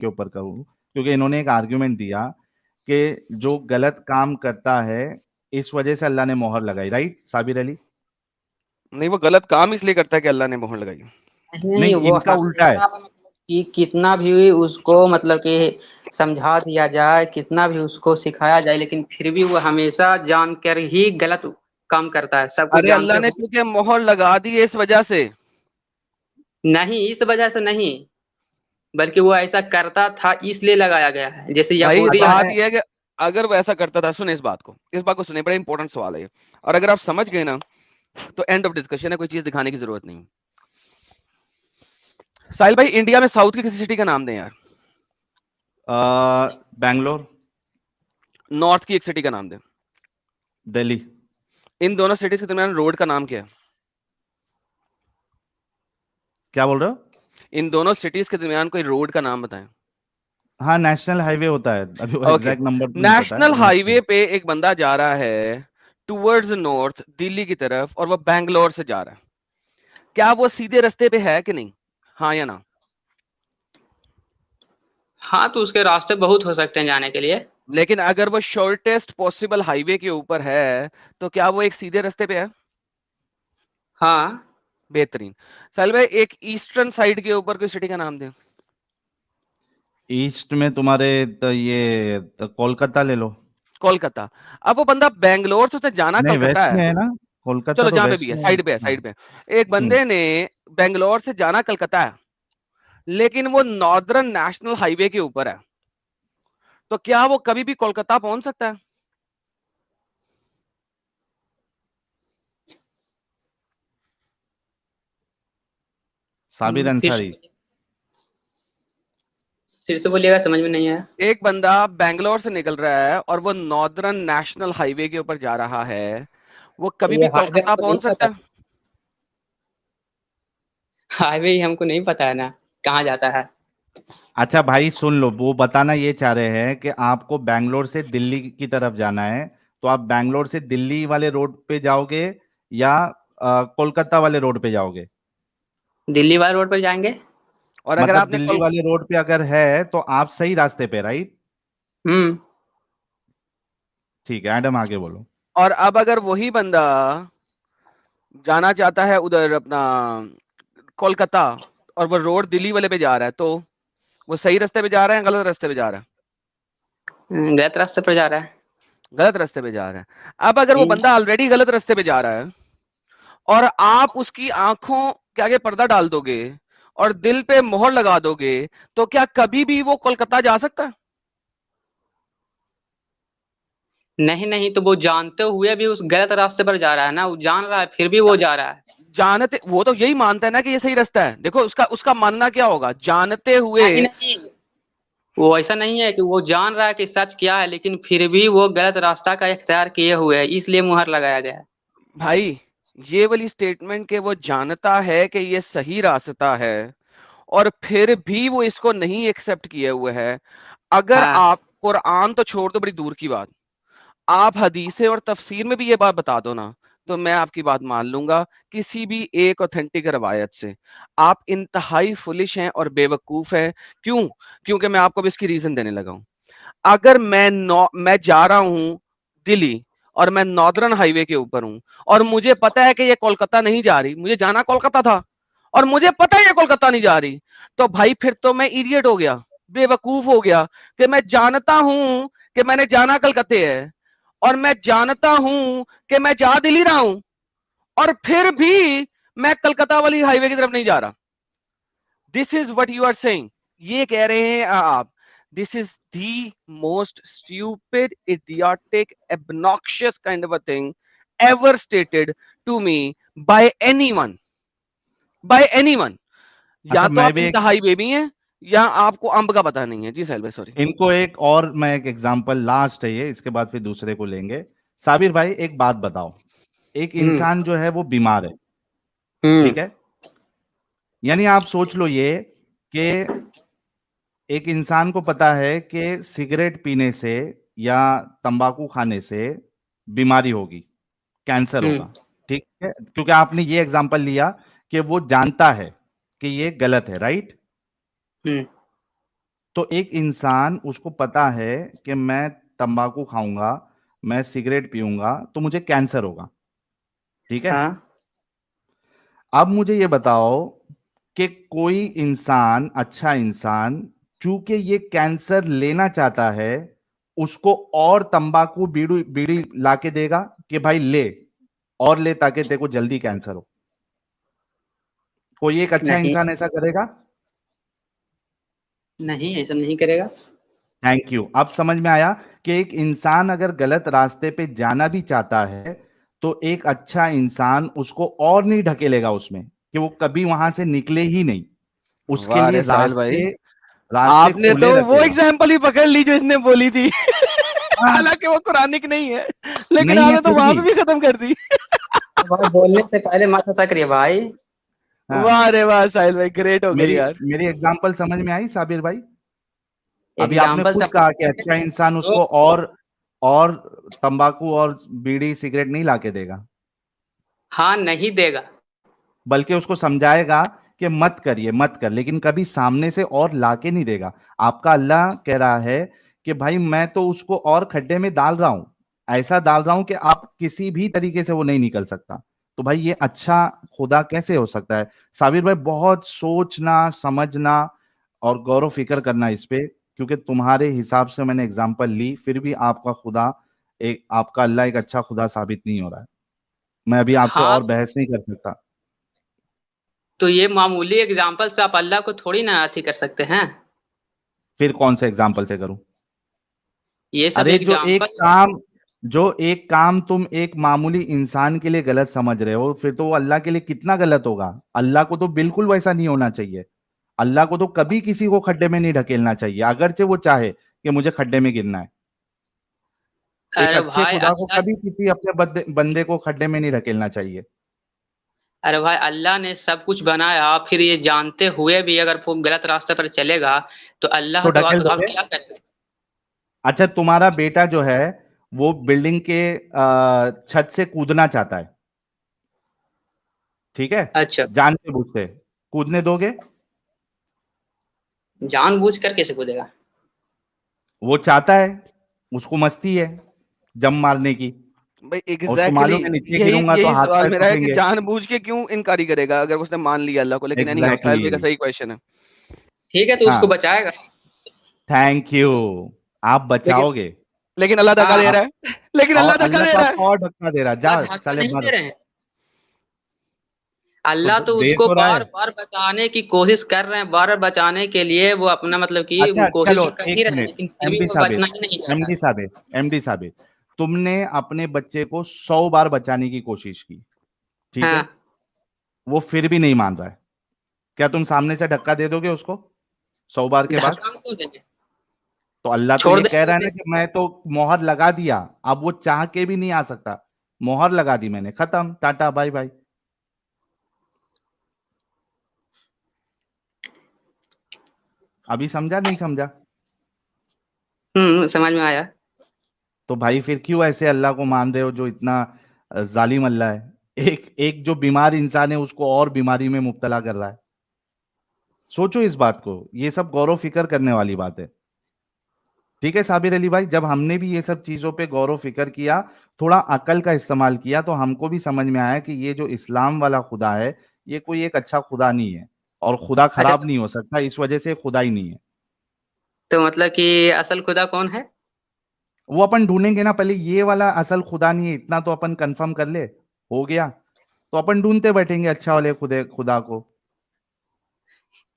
के ऊपर करूँ, क्योंकि इन्होंने एक आर्ग्यूमेंट दिया कि जो गलत काम करता है इस वजह से अल्लाह ने मोहर लगाई, राइट साबिर अली? नहीं, वो गलत काम इसलिए करता है कि अल्लाह ने मोहर लगाई। नहीं, नहीं, वो इनका उल्टा है। हमेशा मतलब कि कितना भी उसको मतलब कि समझा दिया जाए, कितना भी उसको सिखाया जाए, लेकिन फिर भी वो हमेशा जानकर ही गलत काम करता है, सब कुछ अरे जानते अल्लाह ने हुए। क्योंकि मोहर लगा दी है इस वजह से। नहीं, इस वजह से नहीं, बल्कि वो ऐसा करता था इसलिए लगाया गया है। जैसे भाई यहूदियों बात में यह है कि अगर वो ऐसा करता था, सुने इस बात को सुने, बड़ा इंपॉर्टेंट सवाल है ये। और अगर आप समझ गए ना तो एंड ऑफ डिस्कशन है, कोई चीज दिखाने की जरूरत नहीं। साहिल भाई, इंडिया में साउथ की किसी सिटी का नाम दें यार। बैंगलोर। नॉर्थ की एक सिटी का नाम दें। दिल्ली। इन दोनों सिटीज के दरमियान रोड का नाम क्या है? क्या बोल रहे हो? इन दोनों सिटीज के दरमियान कोई रोड का नाम बताएं। हाँ, नेशनल हाईवे होता है, अभी वो ओके, एग्जैक्ट नंबर तो नहीं पता है, नेशनल नेशनल। हाईवे पे एक बंदा जा रहा है टूवर्ड्स नॉर्थ, दिल्ली की तरफ, और वो बैंगलोर से जा रहा है। क्या वो सीधे रास्ते पे है कि नहीं? हाँ या ना? हाँ, तो उसके रास्ते बहुत हो सकते हैं जाने के लिए। लेकिन अगर वो शॉर्टेस्ट पॉसिबल हाईवे के ऊपर है तो क्या वो एक सीधे रास्ते पे है? हाँ, बेहतरीन। साहिल भाई, एक ईस्टर्न साइड के ऊपर कोई सिटी का नाम दे। ईस्ट में तुम्हारे कोलकाता ले लो। कोलकाता। अब वो बंदा बैंगलोर से उसे जाना नहीं, कलकत्ता वेस्ट है। में है ना, कोलकाता चलो तो जहां पे भी वेस्ट है, में है। साइड पे है, हाँ। साइड पे। एक बंदे ने बैंगलोर से जाना कलकत्ता है, लेकिन वो नॉर्दर्न नेशनल हाईवे के ऊपर है, तो क्या वो कभी भी कोलकाता पहुंच सकता है? साबिर फिर अंसारी। फिर से बोलिएगा, समझ में नहीं आया। एक बंदा बैंगलोर से निकल रहा है और वो नॉर्दर्न नेशनल हाईवे के ऊपर जा रहा है, वो कभी ये भी हाईवे कोलकाता हमको नहीं पहुंच सकता पता। है? हाईवे ही हमको नहीं पता है ना, कहाँ जाता है। अच्छा भाई सुन लो, वो बताना ये चाह रहे हैं कि आपको बैंगलोर से दिल्ली की तरफ जाना है, तो आप बैंगलोर से दिल्ली वाले रोड पे जाओगे या कोलकाता वाले रोड पे जाओगे? दिल्ली वाले रोड पर जाएंगे। और अगर मतलब आपने दिल्ली वाले रोड पे अगर है तो आप सही रास्ते पे, राइट? हम्म। ठीक है, एडम आगे बोलो। और अब अगर वही बंदा जाना चाहता है उधर अपना कोलकाता, और वो रोड दिल्ली वाले पे जा रहा है, तो वो सही रास्ते पे जा रहा है, गलत रास्ते पे जा रहा है? गलत रास्ते पर जा रहा है। गलत रास्ते पे जा रहा है। अब अगर वो हम्म। बंदा ऑलरेडी गलत रास्ते पे जा रहा है और आप उसकी आंखों के आगे पर्दा डाल दोगे और दिल पे मोहर लगा दोगे, तो क्या कभी भी वो कोलकाता जा सकता है? नहीं नहीं, तो वो जानते हुए भी उस गलत रास्ते पर जा रहा है ना, वो जान रहा है फिर भी वो जा रहा है। जानते, वो तो यही मानता है ना कि ये सही रास्ता है। देखो उसका उसका मानना क्या होगा जानते हुए। नहीं नहीं, वो ऐसा नहीं है कि वो जान रहा है कि सच क्या है, लेकिन फिर भी वो गलत रास्ता का इख्तियार किए हुए है, इसलिए मुहर लगाया गया है। भाई, ये वाली स्टेटमेंट के वो जानता है कि ये सही रास्ता है और फिर भी वो इसको नहीं एक्सेप्ट किए हुए है। अगर हाँ। आप कुरान तो छोड़ दो, बड़ी दूर की बात, आप हदीसें और तफसीर में भी ये बात बता दो ना, तो मैं आपकी बात मान लूंगा किसी भी एक ऑथेंटिक रवायत से। आप इंतहाई फुलिश हैं और बेवकूफ हैं। क्यों? क्योंकि मैं आपको भी इसकी रीजन देने लगा हूं। अगर मैं जा रहा हूं दिल्ली और मैं नॉर्दर्न हाईवे के ऊपर हूं और मुझे पता है कि ये कोलकाता नहीं जा रही, मुझे जाना कोलकाता था और मुझे पता है ये कोलकाता नहीं जा रही, तो भाई फिर तो मैं इडियट हो गया, बेवकूफ हो गया, कि मैं जानता हूं कि मैंने जाना कलकत्ते है और मैं जानता हूं कि मैं जा दिल्ली रहा हूं और फिर भी मैं कलकत्ता वाली हाईवे की तरफ नहीं जा रहा। This is what you are saying. ये कह रहे हैं आप, this is the most stupid, idiotic, obnoxious kind of a thing ever stated to me by anyone, by anyone। या अच्छा, तो मैं आप भी एक इंतहाई बेबी हैं या आपको अंब का पता नहीं है। जी साहिल भाई, सॉरी। इनको एक और मैं एक एग्जांपल, लास्ट है ये, इसके बाद फिर दूसरे को लेंगे। साबिर भाई एक बात बताओ, एक हम्म। इंसान जो है वो बीमार है, हम्म। ठीक है? यानी आप सोच लो ये कि एक इंसान को पता है कि सिगरेट पीने से या तंबाकू खाने से बीमारी होगी, कैंसर हम्म। होगा, ठीक है? क्योंकि आपने ये एग्जांपल लिया कि वो जानता है कि ये गलत है, राइट? हम्म। तो एक इंसान, उसको पता है कि मैं तंबाकू खाऊंगा, मैं सिगरेट पीऊंगा तो मुझे कैंसर होगा, ठीक है। हाँ अब मुझे ये बताओ कि कोई इंसान, अच्छा इंसान, चूंकि ये कैंसर लेना चाहता है, उसको और तंबाकू बीड़ी बीड़ी लाके देगा कि भाई ले और ले ताकि तेरे को जल्दी कैंसर हो? कोई एक अच्छा नहीं, इंसान ऐसा करेगा? नहीं ऐसा नहीं करेगा। Thank you. अब समझ में आया कि एक इंसान अगर गलत रास्ते पे जाना भी चाहता है तो एक अच्छा इंसान उसको और नहीं ढकेलेगा उसमें, कि वो कभी वहां से निकले ही नहीं, उसके वाह लिए रे साहिल भाई, रास्ते रास्ते आपने खुले तो वो रखेगा। एग्जाम्पल ही पकड़ ली जो इसने बोली थी। हाँ, हालांकि वो कुरानिक नहीं है, लेकिन नहीं है आपने तो फिर वहां भी। पे भी खत्म कर दी। तो भाई बोलने से पहले मत ऐसा करिए भाई। हाँ, वाह रे वाह साहिल भाई, ग्रेट हो गई मेरी यार। मेरी एग्जांपल समझ में आई साबिर भाई? अभी आपने एग्जाम्पल खुद तो कहा कि अच्छा इंसान जो उसको और तंबाकू और बीड़ी सिगरेट नहीं लाके देगा, हाँ नहीं देगा। बल्कि उसको समझाएगा कि मत करिए, मत कर, लेकिन कभी सामने से और लाके नहीं देगा। आपका अल्लाह कह रहा है कि भाई मैं तो उसको और खड्डे में डाल रहा हूं, ऐसा डाल रहा हूं कि आप किसी भी तरीके से वो नहीं निकल सकता। तो भाई ये अच्छा खुदा कैसे हो सकता है? साबिर भाई, बहुत सोचना, समझना और गौर फिक्र करना इस पे, क्योंकि तुम्हारे हिसाब से मैंने एग्जाम्पल ली, फिर भी आपका खुदा, एक आपका अल्लाह एक अच्छा खुदा साबित नहीं हो रहा है। मैं अभी आपसे हाँ और बहस नहीं कर सकता। तो ये मामूली एग्जाम्पल से आप अल्लाह को थोड़ी ना अथी कर सकते हैं। फिर कौन से एग्जाम्पल से करूं? ये सब अरे एग्जाम्पल। जो एक काम तुम एक मामूली इंसान के लिए गलत समझ रहे हो, फिर तो वो अल्लाह के लिए कितना गलत होगा। अल्लाह को तो बिल्कुल वैसा नहीं होना चाहिए। अल्लाह को तो कभी किसी को खड्डे में नहीं ढकेलना चाहिए, अगरचे वो चाहे कि मुझे खड्डे में गिरना है। एक अरे अच्छे भाई खुदा को अल्लाह कभी किसी अपने बंदे को खड्डे में नहीं ढकेलना चाहिए। अरे भाई अल्लाह ने सब कुछ बनाया, फिर ये जानते हुए भी अगर वो गलत रास्ते पर चलेगा तो अल्लाह तो तो ढकेल आप दोगे? क्या करें। अच्छा, तुम्हारा बेटा जो है वो बिल्डिंग के छत से कूदना चाहता है, ठीक है, अच्छा, जानते बूझते, कूदने दोगे? जानबूझ कर कैसे कूदेगा। वो चाहता है, उसको मस्ती है जम मारने की, भाई और उसको एग्जैक्टली मालूम है नीचे यही गिरूंगा तो यही हाथ सवाल पैर मेरा है कि टूटेंगे। जानबूझ के क्यों इनकारी करेगा अगर उसने मान लिया अल्लाह को। लेकिन एनी हाउ, साहिल एग्जैक्टली भाई का exactly. सही क्वेश्चन है। ठीक है तो उसको हाँ, बचाएगा। Thank you. आप लेकिन बचाओगे। लेकिन अल्लाह धक्का हाँ, दे आप, रहा है। लेकिन और अल्लाह धक्का अल्लाह दे तो रहा आपको है। और धक्का दे रहा, जा अल्लाह धक्का साले नहीं भर। दे रहे हैं। तो अल्लाह तो दे उसको तो रहा बार है। बार बचाने की कोशिश कर रहे हैं, बार बार बचाने के लिए वो अपना मतलब कि अच्छा कोशिश चलो, तो कर एक ही रहे हैं, मिनट। लेकिन फिर भी एमडी वो साबिर, बचना ही नहीं चाहता। एमडी साबिर, तुमने अपने बच्चे को 100 बार बचाने की कोशिश की, ठीक है, हाँ, वो फिर भी नहीं मान रहा है, क्या तुम सामने से धक्का दे दोगे उसको 100 बार के बाद? धक्का हम क्यों देंगे। तो अल्लाह तो छोड़ ये कह देंगे रहा है ना उसे। कि मैं तो मोहर लगा दिया, अब वो चाह के भी नहीं आ सकता। मोहर लगा दी मैंने, खत्म, टाटा बाय बाय। अभी समझा नहीं समझा? समझ में आया। तो भाई फिर क्यों ऐसे अल्लाह को मान रहे हो जो इतना जालिम अल्लाह है? एक एक जो बीमार इंसान है उसको और बीमारी में मुब्तला कर रहा है। सोचो इस बात को, ये सब गौर फिक्र करने वाली बात है। ठीक है साबिर अली भाई, जब हमने भी ये सब चीजों पे गौर फिक्र किया, थोड़ा अकल का इस्तेमाल किया, तो हमको भी समझ में आया कि ये जो इस्लाम वाला खुदा है, ये कोई एक अच्छा खुदा नहीं है, और खुदा अच्छा खराब नहीं हो सकता, इस वजह से खुदा ही नहीं है। तो मतलब कि असल खुदा कौन है। वो अपन ढूंढेंगे ना, पहले ये वाला असल खुदा नहीं है, इतना तो अपन कंफर्म कर ले, हो गया, तो अपन ढूंढते बैठेंगे अच्छा वाले खुदा को,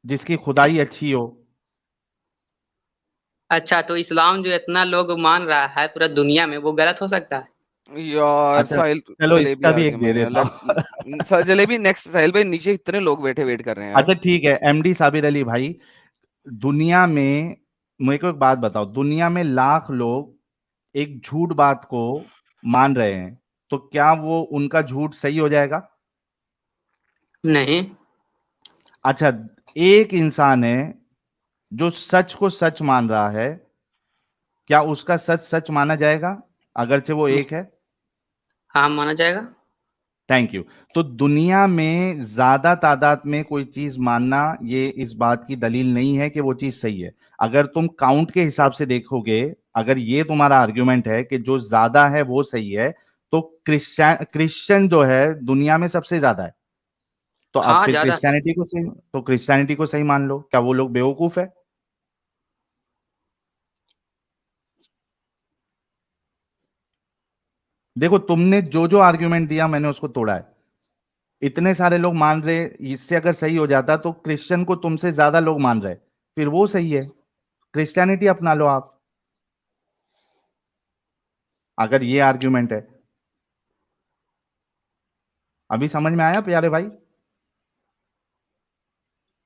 जिसकी खुदाई अच्छी हो। अच्छा तो इस्लाम जो इतना लोग मान रहा है पूरा दुनिया में, वो गलत हो सकता है। यार अच्छा साहिल, चलो, जलेबी इसका आ भी गई एक दे मैं यार, देता हूँ। जलेबी नेक्स्ट। साहिल भाई नीचे इतने लोग बैठे वेट कर रहे हैं यार। अच्छा ठीक है, एमडी साबिर अली भाई, दुनिया में, मेरे को एक बात बताओ, दुनिया में लाख लोग एक झूठ बात को मान रहे हैं, तो क्या वो उनका झूठ सही हो जाएगा? नहीं। अच्छा, एक इंसान है जो सच को सच मान रहा है, क्या उसका सच सच माना जाएगा, अगरचे वो एक है? हाँ माना जाएगा। Thank you. तो दुनिया में ज्यादा तादाद में कोई चीज मानना ये इस बात की दलील नहीं है कि वो चीज सही है। अगर तुम काउंट के हिसाब से देखोगे, अगर ये तुम्हारा आर्ग्यूमेंट है कि जो ज्यादा है वो सही है, तो क्रिश्चियन जो है दुनिया में सबसे ज्यादा है। तो अब हाँ फिर ज्यादा। क्रिश्चियनिटी को सही मान लो। क्या वो लोग बेवकूफ है? देखो, तुमने जो जो आर्ग्यूमेंट दिया मैंने उसको तोड़ा है। इतने सारे लोग मान रहे, इससे अगर सही हो जाता तो क्रिश्चियन को तुमसे ज्यादा लोग मान रहे, फिर वो सही है। क्रिश्चियनिटी अपना लो आप, अगर ये आर्ग्यूमेंट है। अभी समझ में आया प्यारे भाई?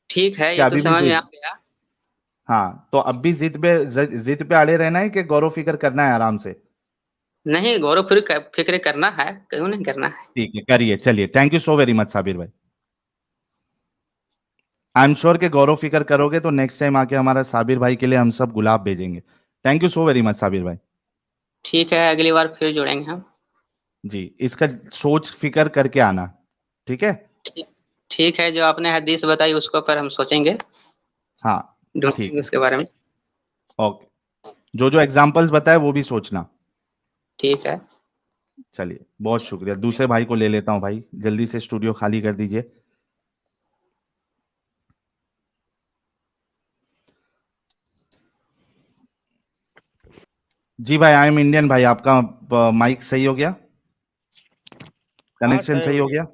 ठीक है, ये क्या तो अभी भी समझ में आ जिद? गया। हाँ, तो अब भी जिद पे अड़े रहना है कि गौरव फिक्र करना है आराम से? नहीं, गौरव फिक्र करना है, क्यों नहीं करना है। ठीक है, करिए, चलिए। Thank you so very much Sabir भाई। आई एम श्योर कि गौरव फिक्र करोगे तो नेक्स्ट टाइम आके हमारा साबिर भाई के लिए हम सब गुलाब भेजेंगे। Thank you so very much Sabir भाई। ठीक है, अगली बार फिर जुड़ेंगे हम। जी, इसका सोच फिक्र करके आना, ठीक है? ठीक ठीक है, जो आपने हदीस बताई उसको पर हम सोचेंगे, हाँ, ठीक ढूंढेंगे है, उसके बारे में। ओके। जो जो एग्जाम्पल्स बताए वो भी सोचना। ठीक है। चलिए, बहुत शुक्रिया। दूसरे भाई को ले लेता हूं। भाई जल्दी से स्टूडियो खाली कर दीजिए। जी भाई, आई एम इंडियन भाई। आपका माइक सही हो गया? हाँ कनेक्शन सही सही हो हो गया। गया?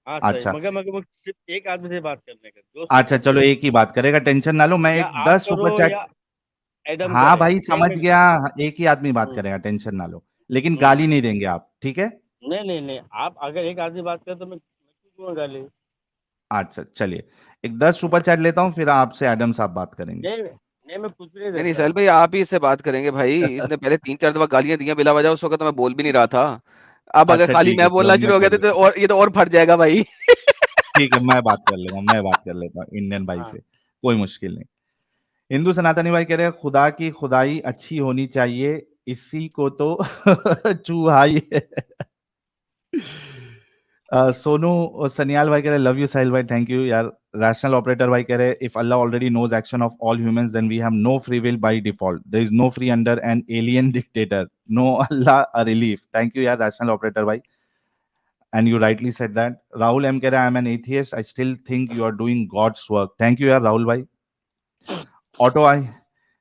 हाँ सही, अच्छा, मगर मगर मगर सिर्फ एक आदमी से बात करने का, दो से अच्छा, नहीं। चलो एक ही बात करेगा, टेंशन ना लो। मैं या एक आप 10 करो सुपर चैट। या एडम हाँ करे, भाई, एक समझ में। गया। एक ही आदमी बात हम्म, करेगा, टेंशन ना लो। लेकिन हम्म। गाली नहीं देंगे आप, ठीक है? नहीं नहीं नहीं, आप अगर एक आदमी बात करे तो मैं क्यों दूंगा गाली। अच्छा, चलिए। एक 10 सुपर चैट लेता हूँ, फिर आपसे एडम साहब बात करेंगे। नहीं नहीं, मैं कुछ भी नहीं नहीं नहीं देता। साहिल भाई, आप ही इससे बात करेंगे भाई। इसने पहले 3-4 दफा गालियां दी हैं बिला वजह, उस वक्त तो मैं बोल भी नहीं रहा था। अब अगर अच्छा, खाली ठीक है, मैं चलो बोलना मैं शुरू हो गया बोल तो लेता हूँ। और ये तो और फट जाएगा भाई। ठीक है, मैं बात कर लूंगा, मैं बात कर लेता हूँ इंडियन भाई हाँ। से। कोई मुश्किल नहीं। हिंदू सनातनी भाई कह रहे हैं खुदा की खुदाई अच्छी होनी चाहिए, इसी को तो चूहाई है। सोनू सनियाल भाई कह रहे लव यू साहिल भाई, थैंक यू यार। रैशनल ऑपरेटर भाई कह रहे if Allah already knows action of all humans then we have no free will by default, there is no free under an alien dictator, no Allah a relief. Thank you यार rational operator भाई, and you rightly said that. Rahul M कह रहा है I am an atheist, I still think you are doing God's work. Thank you यार राहुल भाई। Auto I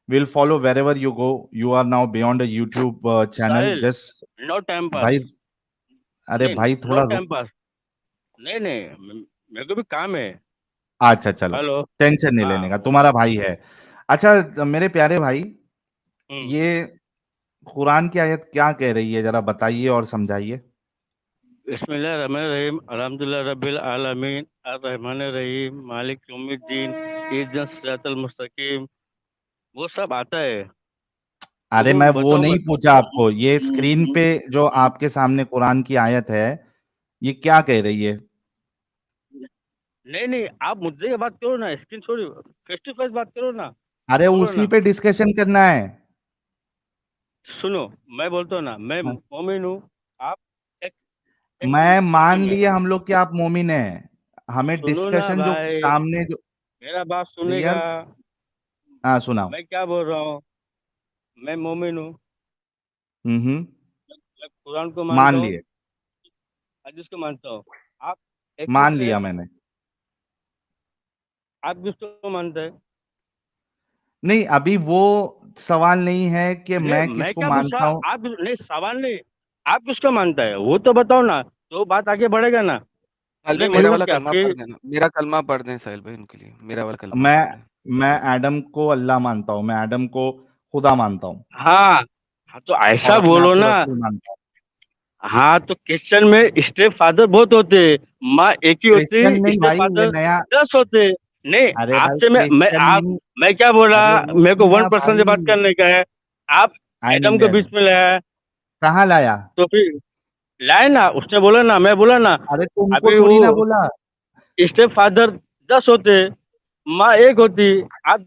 will follow wherever you go. You are now beyond a YouTube channel. Sahil, Just no time pass. भाई, अरे नहीं, भाई no थोड़ा रुक। Time pass. नहीं नहीं, मेरे को भी काम है। अच्छा, चलो, हेलो। टेंशन नहीं लेने हाँ का, तुम्हारा भाई है। अच्छा मेरे प्यारे भाई, हम्म। ये कुरान की आयत क्या कह रही है, जरा बताइए और समझाइए। बिस्मिल्लाहिर्रहमानिर्रहीम, अल्हम्दुलिल्लाह रब्बिल आलमीन, अर्रहमानिर रहीम, मालिक यौमिद्दीन, इहदिनस सिरातल मुस्तकीम, वो सब आता है। अरे तुम मैं वो बताओ नहीं बस। पूछा आपको, ये स्क्रीन पे जो आपके सामने कुरान की आयत है, ये क्या कह रही है? नहीं नहीं, आप मुद्दे की बात करो ना, स्क्रीन छोड़िए, फेस टू फेस बात करो ना। अरे बोलो उसी ना। पे डिस्कशन करना है। सुनो, मैं बोलता हूँ ना, मैं हाँ, मोमिन हूँ। आप एक, एक मैं मान मुस्लिम है। लिए हम लोग कि आप मोमिन हैं। हमें सुनो ना डिस्कशन जो भाई, सामने जो। मेरा बात अरे सुनेगा। यार, हाँ सुनाओ। मैं क्या बोल रहा हूँ, मैं मोमिन हूँ। हम्म। मैं कुरान को मान मानता हूँ, लिए, हदीस को मानता हूँ। आप मान एथिस्ट है। लिया मैंने। आप किसको मानते हैं। नहीं, अभी वो सवाल नहीं है कि नहीं, मैं मैं किसको क्या पूछा। मानता हूं। आप नहीं, सवाल नहीं। आप किसको मानता है वो तो बताओ ना, तो बात आगे बढ़ेगा ना। साहिल भाई नहीं मेरा मतलब वाला क्या कलमा कि पढ़ देना, मेरा कलमा पढ़ दें साहिल भाई उनके लिए, मेरा वाला कलमा मैं पढ़ दें। मैं एडम को अल्लाह मानता हूं, मैं एडम को खुदा मानता हूं, हाँ। हाँ तो और ऐसा अपने आप बोलो को ना। रसूल मानता हूं। हाँ तो क्रिश्चियन में स्टेप फादर बहुत होते हैं, माँ एक ही क्रिश्चियन होती, नहीं स्टेप भाई, ये फादर नया। 10 होते। नहीं, अरे भाई, आपसे मैं क्रिश्चियन आप, नहीं। मैं क्या बोला, अरे वो मेरे को नया 1% से भाई। बात करने का है। आप आई एम एडम को इंडियन। बीच में लाया, कहाँ लाया? तो फिर लाए ना, उसने बोला ना, मैं बोला ना। अरे तुमको अभी थोड़ी ना वो बोला। स्टेप फादर 10 होते, माँ एक होती। आप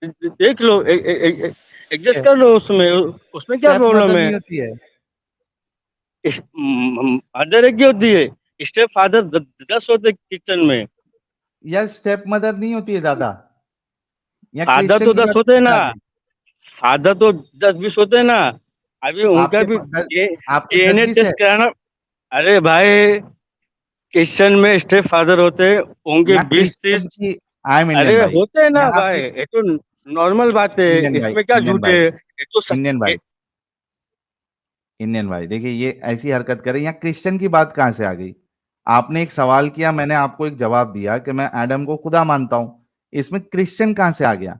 देख लो, एडजस्ट कर लो उसमें, उसमें क्या स्टेप प्रॉब्लम मदर है। नहीं होती है? मदर एक ही होती है, स्टेप फादर 10 होते किचन में। या स्टेप मदर नहीं होती है ज्यादा, या फादर क्रिश्चियन तो की 10 बात होते हैं कैसे ना, आ गई? फादर तो 10-20 होते हैं ना। अभी उनका भी आपके डीएनए 10-20 है? टेस्ट कराना। अरे भाई, क्रिश्चियन में स्टेप फादर होते होंगे यहाँ 20-30। क्रिश्चियन की, आई एम इंडियन अरे भाई, होते हैं ना यहाँ भाई, पे ये तो नॉर्मल बात है, इंडियन भाई, इसमें क्या इंडियन झूठ है, भाई, ये तो इंडियन भाई, ये, इंडियन भाई, देखिए ये ऐसी हरकत करें, यहाँ क्रिश्चियन की बात कहाँ से आ गई? आपने एक सवाल किया, मैंने आपको एक जवाब दिया कि मैं एडम को खुदा मानता हूं, इसमें क्रिश्चियन कहाँ से आ गया?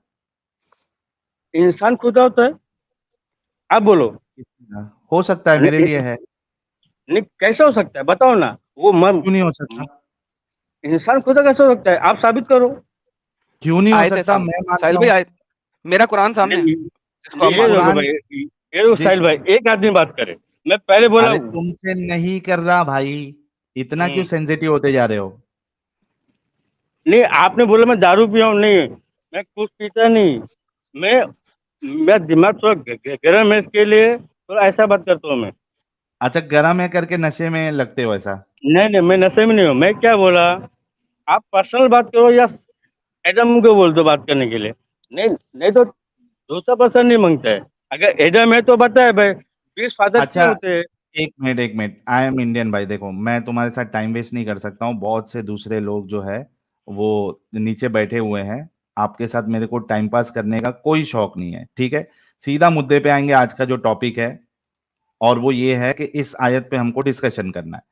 इंसान खुदा होता है, आप बोलो। हो सकता है, मेरे लिए है। नहीं, कैसे हो सकता है बताओ ना। वो क्यों नहीं हो सकता? इंसान खुदा कैसे हो सकता है, आप साबित करो। क्यों नहीं हो आयत है सकता? सामने मैं साहिल मानता भाई, हूं। आयत, मेरा कुरान सामने है, नहीं, इसको आप ये मान लो। देखो कुरान, भाई, ये देखो देख, साहिल भाई, एक आदमी बात करे, मैं पहले बोला अरे हूँ। तुमसे नहीं कर रहा भाई, इतना क्यों हम्म, सेंसिटिव होते जा रहे हो? नहीं, आपने बोला मैं दारू पिया हूँ, नहीं, मैं कुछ पीता नहीं। मैं मेरा दिमाग थोड़ा गर्म है, इसके लिए थोड़ा ऐसा बात करता हूँ मैं। अच्छा, गरम है करके नशे में लगते हो ऐसा? नहीं नहीं, मैं नशे में नहीं हूँ, मैं क्या बोला, आप पर्सनल बात करो या एडम को बोल दो बात करने के लिए। नहीं नहीं तो दूसरा पर्सन नहीं मांगता है। अगर एडम है तो बताए भाई, 20 फादर क्यों अच्छा, होते हैं। एक मिनट, एक मिनट, आई एम इंडियन भाई, देखो मैं तुम्हारे साथ टाइम वेस्ट नहीं कर सकता हूँ, बहुत से दूसरे लोग जो है वो नीचे बैठे हुए हैं, आपके साथ मेरे को टाइम पास करने का कोई शौक नहीं है, ठीक है? सीधा मुद्दे पे आएंगे, आज का जो टॉपिक है, और वो ये है कि इस आयत पे हमको डिस्कशन करना है।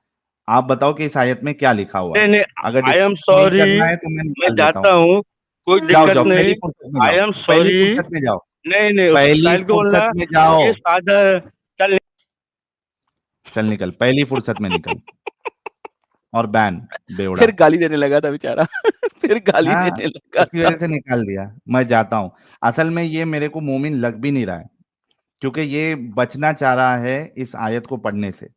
आप बताओ कि इस आयत में क्या लिखा हुआ नहीं है? नहीं, अगर आई एम डिस्कशन नहीं सॉरी, करना है तो मैं मैं निकाल देता हूँ। जाता हूँ, कोई जाओ दिक्कत जाओ, नहीं। पहली फुर्सत में आई जाओ, एम पहली सॉरी। फुर्सत में जाओ, नहीं नहीं, उस पहली साहिल को फुर्सत बोलना, में जाओ। ये फादर, चल। चल निकल, पहली फुर्सत में निकल, और बैन, बेवड़ा। फिर गाली देने लगा था बेचारा फिर गाली हाँ, देने लगा इसी था। वजह से निकाल दिया, मैं जाता हूँ। असल में ये मेरे को मोमिन लग भी नहीं रहा है, क्योंकि ये बचना चाह रहा है इस आयत को पढ़ने से,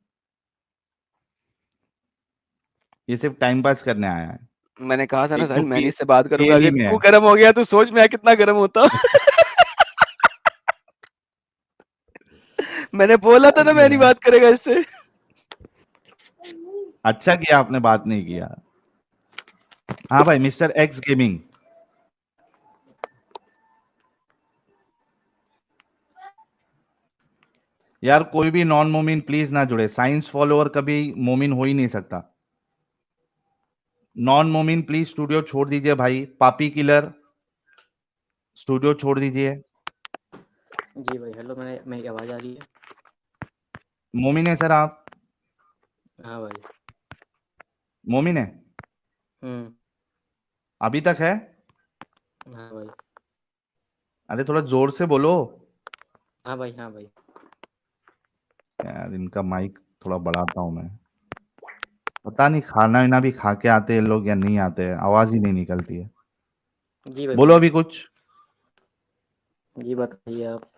ये सिर्फ टाइम पास करने आया है। मैंने कहा था ना एक तो साहिल, मैं नहीं इससे बात करूंगा, पीएलई अगर में है। तू गर्म हो गया तो सोच मैं कितना गर्म होता मैंने बोला था ना मैं नहीं बात करेगा इससे। अच्छा किया आपने बात नहीं किया। हाँ भाई, मिस्टर एक्स गेमिंग, यार कोई भी नॉन मोमिन प्लीज ना जुड़े, साइंस फॉलोअर कभी मोमिन हो ही नहीं सकता। नॉन मोमिन प्लीज स्टूडियो छोड़ दीजिए भाई, पापी किलर स्टूडियो छोड़ दीजिए। जी भाई, हेलो, मेरी आवाज आ रही है? मोमिन है सर आप? हाँ भाई। मोमिन है? अभी तक है? हाँ भाई। अरे थोड़ा जोर से बोलो हाँ भाई। हाँ भाई। यार, इनका माइक थोड़ा बढ़ाता हूं मैं। पता नहीं खाना वाना भी खा के आते हैं लोग या नहीं आते हैं, आवाज ही नहीं निकलती है। जी भाई, बोलो अभी कुछ। जी बताइए आप।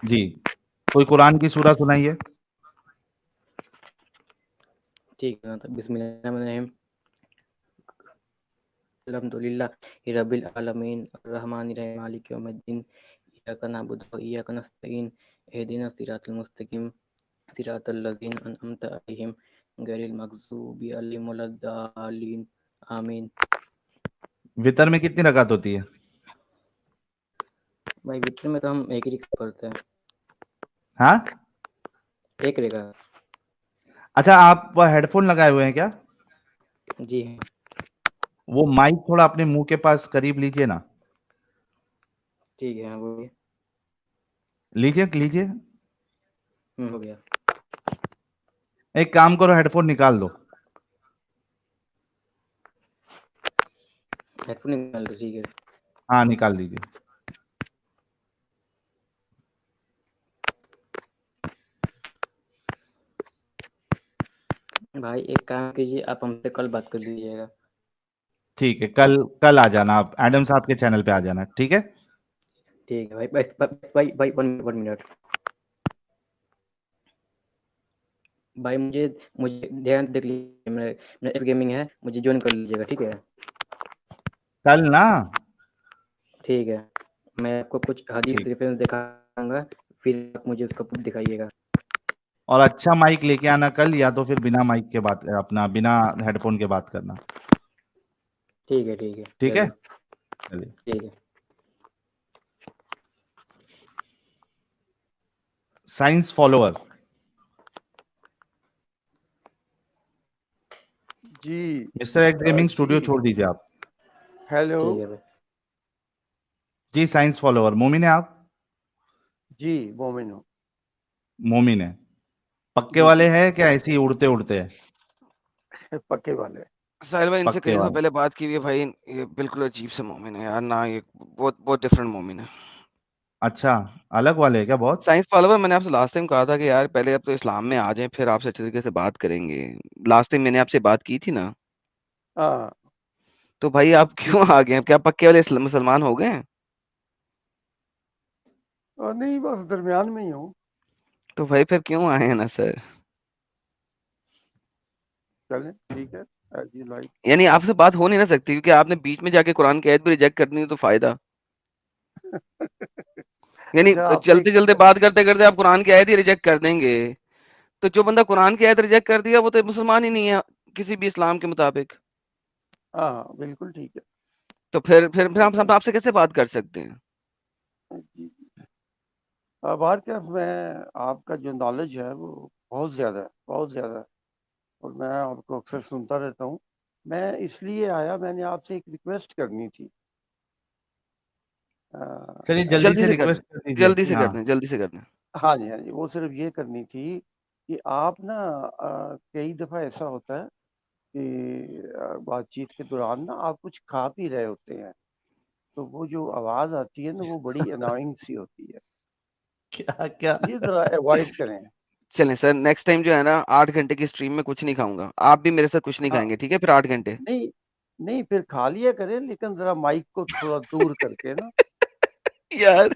जी, कोई कुरान की सूरा सुनाइए। ठीक है, तो बिस्मिल्लाहिर्रहमानिर्रहीम, अल्हम्दुलिल्लाहि रब्बिल आलमीन, अर्रहमानिर्रहीम, मालिकि यौमिद्दीन, इय्याका नअबुदु व इय्याका नस्तईन, इहदिनस सिरातल मुस्तकीम, सिरातल लज़ीना अनअमता अलैहिम, गैरिल मग़ज़ूबि अलैहिम वलद्दालिन, आमीन। वितर में कितनी रकात होती है? भाई वित्र में तो हम एक ही रकात पढ़ते हैं, हाँ, एक रकात। अच्छा आप हेडफोन लगाए हुए हैं क्या? जी हाँ। वो माइक थोड़ा अपने मुंह के पास करीब लीजिए ना। ठीक है, हाँ बोलिए। लीजिए लीजिए, हो गया। एक काम करो, हेडफोन निकाल दो। हेडफोन निकाल दो, ठीक है। हाँ निकाल दीजिए। भाई एक काम कीजिए, आप हमसे कल बात कर लीजिएगा। ठीक है, कल कल आ जाना, आप एडम साहब के चैनल पे आ जाना, ठीक है? ठीक है भाई, बस भाई भाई, वन मिनट भाई, मुझे मुझे ध्यान देख लीजिए, मेरा मेरा एफ गेमिंग है, मुझे ज्वाइन कर लीजिएगा, ठीक है? कल ना? ठीक है, मैं आपको कुछ हदीस ठीक, रेफरेंस दिखाऊंगा, फिर आप मुझे उसका प्रूफ दिखाइएगा। और अच्छा माइक लेके आना कल, या तो फिर बिना माइक के बात, अपना बिना हेडफोन के बात करना। ठीक है ठीक है, चलिए, चलिए। ठीक है। साइंस फॉलोअर जी मिस्टर एक्स गेमिंग स्टूडियो जी छोड़ दीजिए आप। हेलो ठीक है भाई। जी साइंस फॉलोअर मोमिन है आप? जी मोमिन हूँ मोमिन है, पक्के जी वाले जी हैं क्या ऐसे ही उड़ते उड़ते है? पक्के वाले साहिल भाई इनसे पक्के कई दफा वाले। पहले बात की हुई है भाई, ये बिल्कुल अजीब से मोमिन है यार ना, ये बहुत बहुत डिफरेंट मोमिन है। अच्छा, अलग वाले है क्या बहुत? साइंस फॉलोवर, मैंने आपसे लास्ट टाइम कहा था कि यार पहले अब तो इस्लाम में आ जाएं, फिर आपसे अच्छे तरीके से बात करेंगे। लास्ट टाइम मैंने आपसे बात की थी ना, हाँ तो भाई आप क्यों आ गए? क्या पक्के वाले मुसलमान हो गए हैं? और नहीं, बस दरमियान में ही हूँ। तो भाई फिर क्यों आए हैं ना सर? चलें ठीक है, एज यू लाइक। यानी आपसे बात हो नहीं ना सकती क्योंकि आपने बीच में जाके कुरान की आयत भी रिजेक्ट कर दी, तो फायदा यानी अच्छा आपने चलते चलते बात करते करते आप कुरान की आयत ही रिजेक्ट कर देंगे, तो जो बंदा कुरान की आयत रिजेक्ट कर दिया वो तो मुसलमान ही नहीं है किसी भी इस्लाम के मुताबिक। हाँ हाँ बिल्कुल ठीक है। तो फिर हम आपसे कैसे बात कर सकते हैं? जी बाहर क्या, मैं आपका जो नॉलेज है वो बहुत ज़्यादा है, बहुत ज़्यादा है, और मैं आपको अक्सर सुनता रहता हूँ। मैं इसलिए आया, मैंने आपसे एक रिक्वेस्ट करनी थी। चलिए जल्दी जल्दी से से कर रिक्वेस्ट दें, कर दीजिए। जल्दी से कर हाँ दें, जल्दी से कर दें। हाँ जी हाँ जी, वो सिर्फ ये करनी थी कि आप ना कई दफ़ा ऐसा होता है कि बातचीत के दौरान ना आप कुछ खा पी रहे होते हैं, तो वो जो आवाज़ आती है ना वो बड़ी अनोइंग सी होती है। क्या क्या? ये ज़रा अवॉइड करें। चलें सर, नेक्स्ट टाइम जो है ना 8 घंटे की स्ट्रीम में कुछ नहीं खाऊंगा, आप भी मेरे साथ कुछ नहीं हाँ, खाएंगे, ठीक है? फिर 8 घंटे नहीं, नहीं फिर खा लिया करें, लेकिन ज़रा माइक को थोड़ा दूर करके ना। यार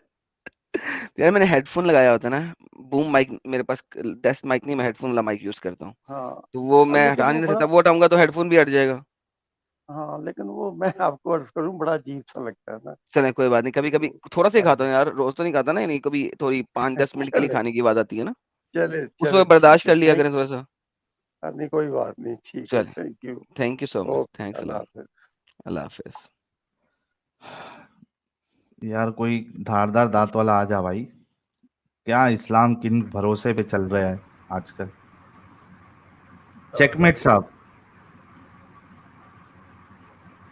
यार मैंने हेडफोन लगाया होता है ना, बूम माइक मेरे पास, डेस्क माइक नहीं, मैं हेडफोन वाला माइक यूज करता हूँ, हाँ, तो वो मैं लेकिन हटा वो नहीं बड़ा, सकता, वो हटाऊंगा तो हेडफोन भी हट जाएगा। हाँ, लेकिन वो मैं आपको अर्ज़ करूँ बड़ा अजीब-सा लगता है ना। चलें कोई बात नहीं, कभी कभी थोड़ा सा ही हाँ खाता जी। हूँ यार, रोज तो नहीं खाता ना, नहीं कभी थोड़ी 5-10 मिनट के लिए चले, खाने की बात आती है ना, चले, उस चले वक्त ठीक बर्दाश्त है, कर लिया थैंक करें थोड़ा सा। नहीं कोई बात नहीं, ठीक है, चलें, thank you. Thank you so much, okay, thanks a Allah lot, हाफ़िज़। अल्लाह हाफिज। यार कोई धारदार दांत वाला आ जा भाई। क्या इस्लाम किन भरोसे पे चल रहा है आजकल? चेकमेट साहब।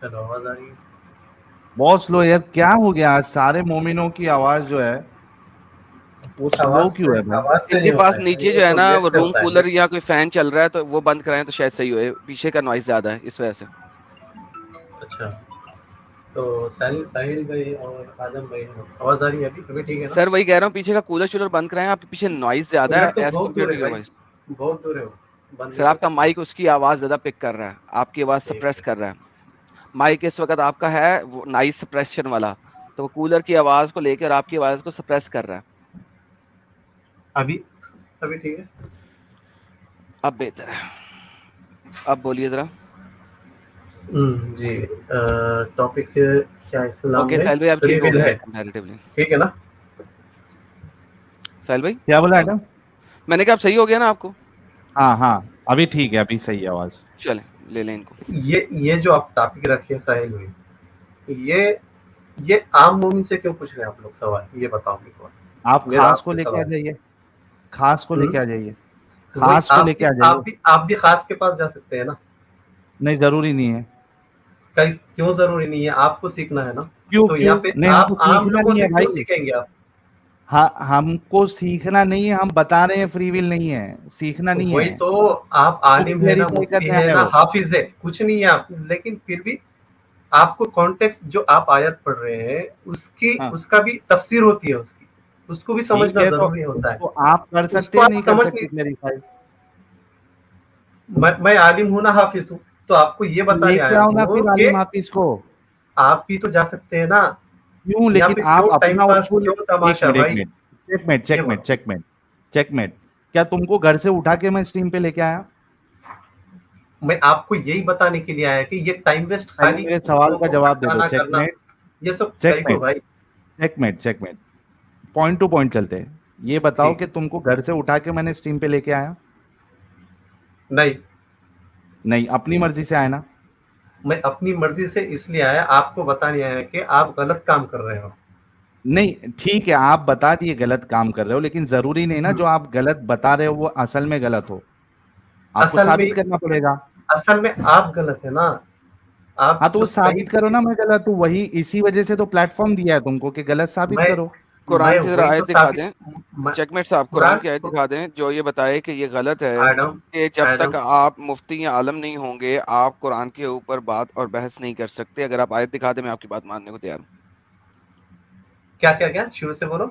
हेलो, आवाज आ रही है? बहुत स्लो यार, क्या हो गया आज? सारे मोमिनों की आवाज जो है वो स्लो क्यों है भाई? आवाज से इनके नहीं पास होता है भाई, नीचे वो जो है तो ना गेट वो से रूम होता है, कूलर गेट या से। कोई फैन चल रहा है, तो वो बंद कराएं तो शायद सही हो, पीछे का नॉइज ज्यादा है इस वजह से। अच्छा, तो साहिल साहिल भाई और आदम भाई, आवाज आ रही है अभी? अभी ठीक है ना? सर वही कह रहा हूँ, पीछे का कूलर शूलर बंद कराएं, आपके पीछे नॉइज ज्यादा कूलर है तो एज बहुत कम्पेयर दूर टू है योर भाई, वॉइस। बहुत दूर है वो, बंद सर नहीं कर आपका सकते। माइक उसकी आवाज ज्यादा पिक कर रहा है, आपकी आवाज ठीक सप्रेस है, कर रहा है। माइक इस वक्त आपका है वो नॉइज सप्रेशन वाला, तो वो कूलर की आवाज को लेकर आपकी आवाज को सप्रेस कर रहा है। अभी अभी ठीक है। अब बेहतर है, अब बोलिए जरा। जी, टॉपिक क्या इस्लाम ओके में साहिल भाई अब फ्री ठीक हो विल गया है है, कंपैरेटिवली। ठीक है ना? साहिल भाई क्या बोला एडम? मैंने कहा अब सही हो गया ना आपको? हाँ हाँ, अभी ठीक है, अभी सही है आवाज। चलें ले लें इनको। ये जो आप टॉपिक रखे हैं साहिल भाई, ये आम मोमिन से क्यों पूछ रहे हैं आप लोग सवाल? ये बताओ मेरे को, आप मेरा खास को आपसे लेके आ सवाल। जाइए, खास को लेके आ जाइए, वही खास को लेके आ जाइए। आप भी खास के पास जा सकते हैं ना? नहीं जरूरी नहीं है। क्यों जरूरी नहीं है? आपको सीखना है ना, क्यों तो क्यों? यहाँ पे नहीं आप हमको आम सीखना लोगों नहीं से है क्यों भाई। सीखेंगे आप? हाँ, हमको सीखना नहीं है, हम बता रहे हैं फ्री विल नहीं है, सीखना नहीं वही है। तो, आप खुद आलिम है ना, क्लेरिफाई मुफ्ती करने है आए ना, हो। हाफिज है, कुछ नहीं है आप, लेकिन फिर भी आपको कॉन्टेक्स्ट जो आप आयत पढ़ रहे हैं उसकी हाँ उसका भी तफसीर होती है उसकी, उसको भी ठीक समझना है, तो जरूरी होता है। उसको आप कर सकते उसको हैं, आप नहीं कर समझ सकते नहीं, क्लेरिफाई? मैं आलिम हूं ना, हाफिज हूँ, तो आपको ये बताने लेके आया आओ ना हूँ फिर कि आलिम हाफिज को। आप भी तो जा सकते हैं ना। क्यों? यहाँ लेकिन पे आप क्यों टाइम अपना पास, उसूल। क्यों एक तमाशा मिनट एक भाई? मिनट, चेकमेट ये चेकमेट बोलो, चेकमेट चेकमेट। क्या तुमको घर से उठा के मैं स्ट्रीम पे लेके आया? मैं आपको यही बताने के लिए आया कि ये टाइम वेस्ट पहले खाली मेरे सवाल का जवाब दे दो। भटकाना करना, चेकमेट ये सब टाइप हो चेकमेट भाई। Checkmate checkmate. Point two point चलते हैं। ये बताओ ठीक कि है। तुमको घर से उठा के मैंने स्ट्रीम पे लेके आया? नहीं, नहीं, अपनी मर्जी से आया ना? मैं अपनी मर्जी से इसलिए आया, आपको बताने आया कि आप गलत काम कर रहे हो। नहीं, ठीक है, आप बता दिए गलत काम कर रहे हो, लेकिन जरूरी नहीं ना जो आप गलत बता रहे हो वो असल में गलत हो। आपको असल साबित में करना पड़ेगा। असल में आप गलत है ना, आप हाँ, तो वो जो सही साबित करो ना, मैं गलत हूँ। वही, इसी वजह से तो प्लेटफॉर्म दिया है तुमको कि गलत साबित मैं करो। कुरान की जरा वही आयत तो दिखा साबित दें, चेकमेट साहब, कुरान की आयत दिखा दें जो ये बताए कि ये गलत है एडम कि जब एडम तक आप मुफ्ती या आलम नहीं होंगे आप कुरान के ऊपर बात और बहस नहीं कर सकते। अगर आप आयत दिखा दें मैं आपकी बात मानने को तैयार हूँ। क्या क्या क्या शुरू से बोलो।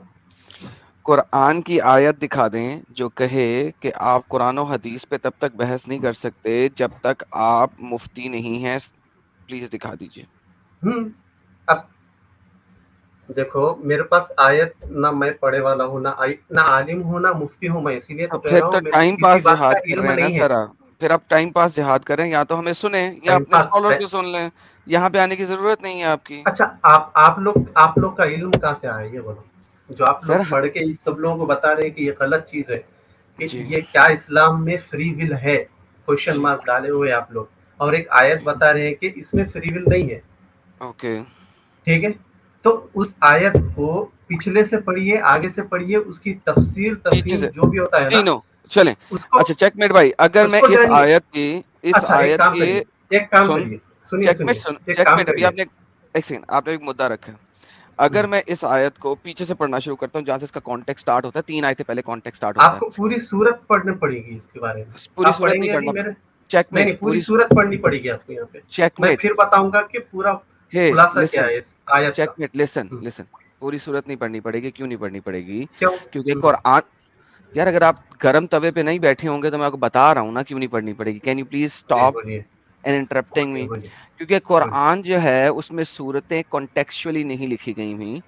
कुरान की आयत दिखा दें जो कहे कि आप कुरान और हदीस पे तब तक बहस नहीं कर सकते जब तक आप मुफ्ती नहीं हैं। प्लीज दिखा दीजिए। अब देखो, मेरे पास आयत ना, मैं पढ़े वाला हूँ ना आलिम हूँ ना मुफ्ती हूँ मैं, इसीलिए तो अब कह फिर रहा तो हूँ मेरे को टाइम किसी पास बात का जिहाद कर इल्म रहे हैं ना नहीं है। सर आप। फिर आप टाइम पास जिहाद करें, या तो हमें सुने या टाइम अपने पास स्कॉलर्स को सुन लें। यहाँ पे आने की जरूरत नहीं है आपकी। अच्छा, आप लोग का इल्म कहाँ से आया ये बोलो, जो आप सर लोग पढ़ के सब लोगों को बता रहे हैं कि ये गलत चीज है, कि जी ये क्या इस्लाम में फ्री विल है, क्वेश्चन जी मार्क डाले हुए आप लोग, और एक आयत बता रहे हैं कि इसमें फ्री विल नहीं है। ओके, ठीक है, तो उस आयत को पिछले से पढ़िए, आगे से पढ़िए, उसकी तफसीर पीछे तफहीम से जो भी होता है ना, तीनों चलें। उसको अच्छा चेकमेट भाई, अगर मैं उसको इस जानिए। आयत की अच्छा, एक काम सुन, करिए, सुनिए चेकमेट सुनिए, सुन, एक काम चेकमेट अभी करिए। आपने एक सेकंड, आपने एक मुद्दा रखा। अगर मैं इस आयत को पीछे से पढ़ना शुरू करता हूँ जहां से इसका कॉन्टेक्स्ट स्टार्ट होता है, 3 आयतें पहले कॉन्टेक्स्ट स्टार्ट होता है। आपको पूरी सूरत पढ़नी पड़ेगी इसके बारे में। पूरी आप सूरत नहीं पढ़ेंगे अभी पढ़ना। मेरे? नहीं चेकमेट नहीं, पूरी सूरत पढ़नी पड़ेगी आपको यहाँ पे। मैं चेकमेट फिर बताऊंगा कि पूरा हे खुलासा क्या लिसन, है इस आयत का। Checkmate listen listen. पूरी सूरत नहीं पढ़नी पड़ेगी। क्यों नहीं पढ़नी पड़ेगी? क्यों? क्योंकि कुरान, यार अगर आप गरम तवे पे नहीं बैठे होंगे तो मैं आपको बता रहा हूँ ना क्यों नहीं पढ़नी पड़ेगी। कैन यू प्लीज बोलिए स्टॉप बोलिए एंड इंटरप्टिंग मी? बोलिए क्योंकि बोलिए। कुरान जो है उसमें सूरतें कॉन्टेक्चुअली नहीं लिखी गई हुई।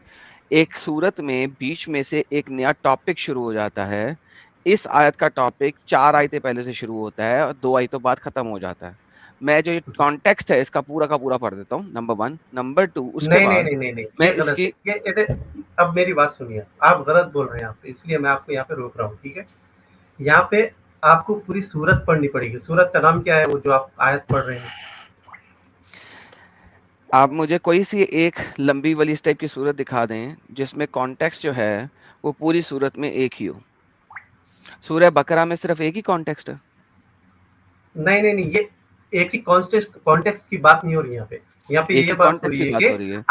एक सूरत में बीच में से एक नया टॉपिक शुरू हो जाता है। इस आयत का टॉपिक 4 आयतें पहले से शुरू होता है और 2 आयतों बाद खत्म हो जाता है। मैं जो ये कॉन्टेक्स्ट है इसका पूरा का पूरा पढ़ देता हूँ, नंबर 1। नंबर 2, उसके नहीं नहीं बाद नहीं नहीं नहीं, मैं ये गलत इसकी है ये। अब मेरी बात सुनिए, आप गलत बोल रहे हैं आप, इसलिए मैं आपको यहाँ पे रोक रहा हूँ, ठीक है? यहाँ पे आपको पूरी सूरत पढ़नी पड़ेगी। सूरत का नाम क्या है वो जो आप आयत पढ़ रहे हैं? आप मुझे कोई सी एक लंबी वाली इस टाइप की सूरत दिखा दें जिसमें कॉन्टेक्स्ट जो है वो पूरी सूरत में एक ही हो। सूरह बकरा में सिर्फ एक ही कॉन्टेक्स्ट है। नहीं नहीं नहीं, ये एक ही कॉन्टेक्स्ट की बात नहीं हो रही यहाँ पे। यहाँ पे एक ये ही बात हो कॉन्टेक्स्ट रही की है बात कि हो रही है।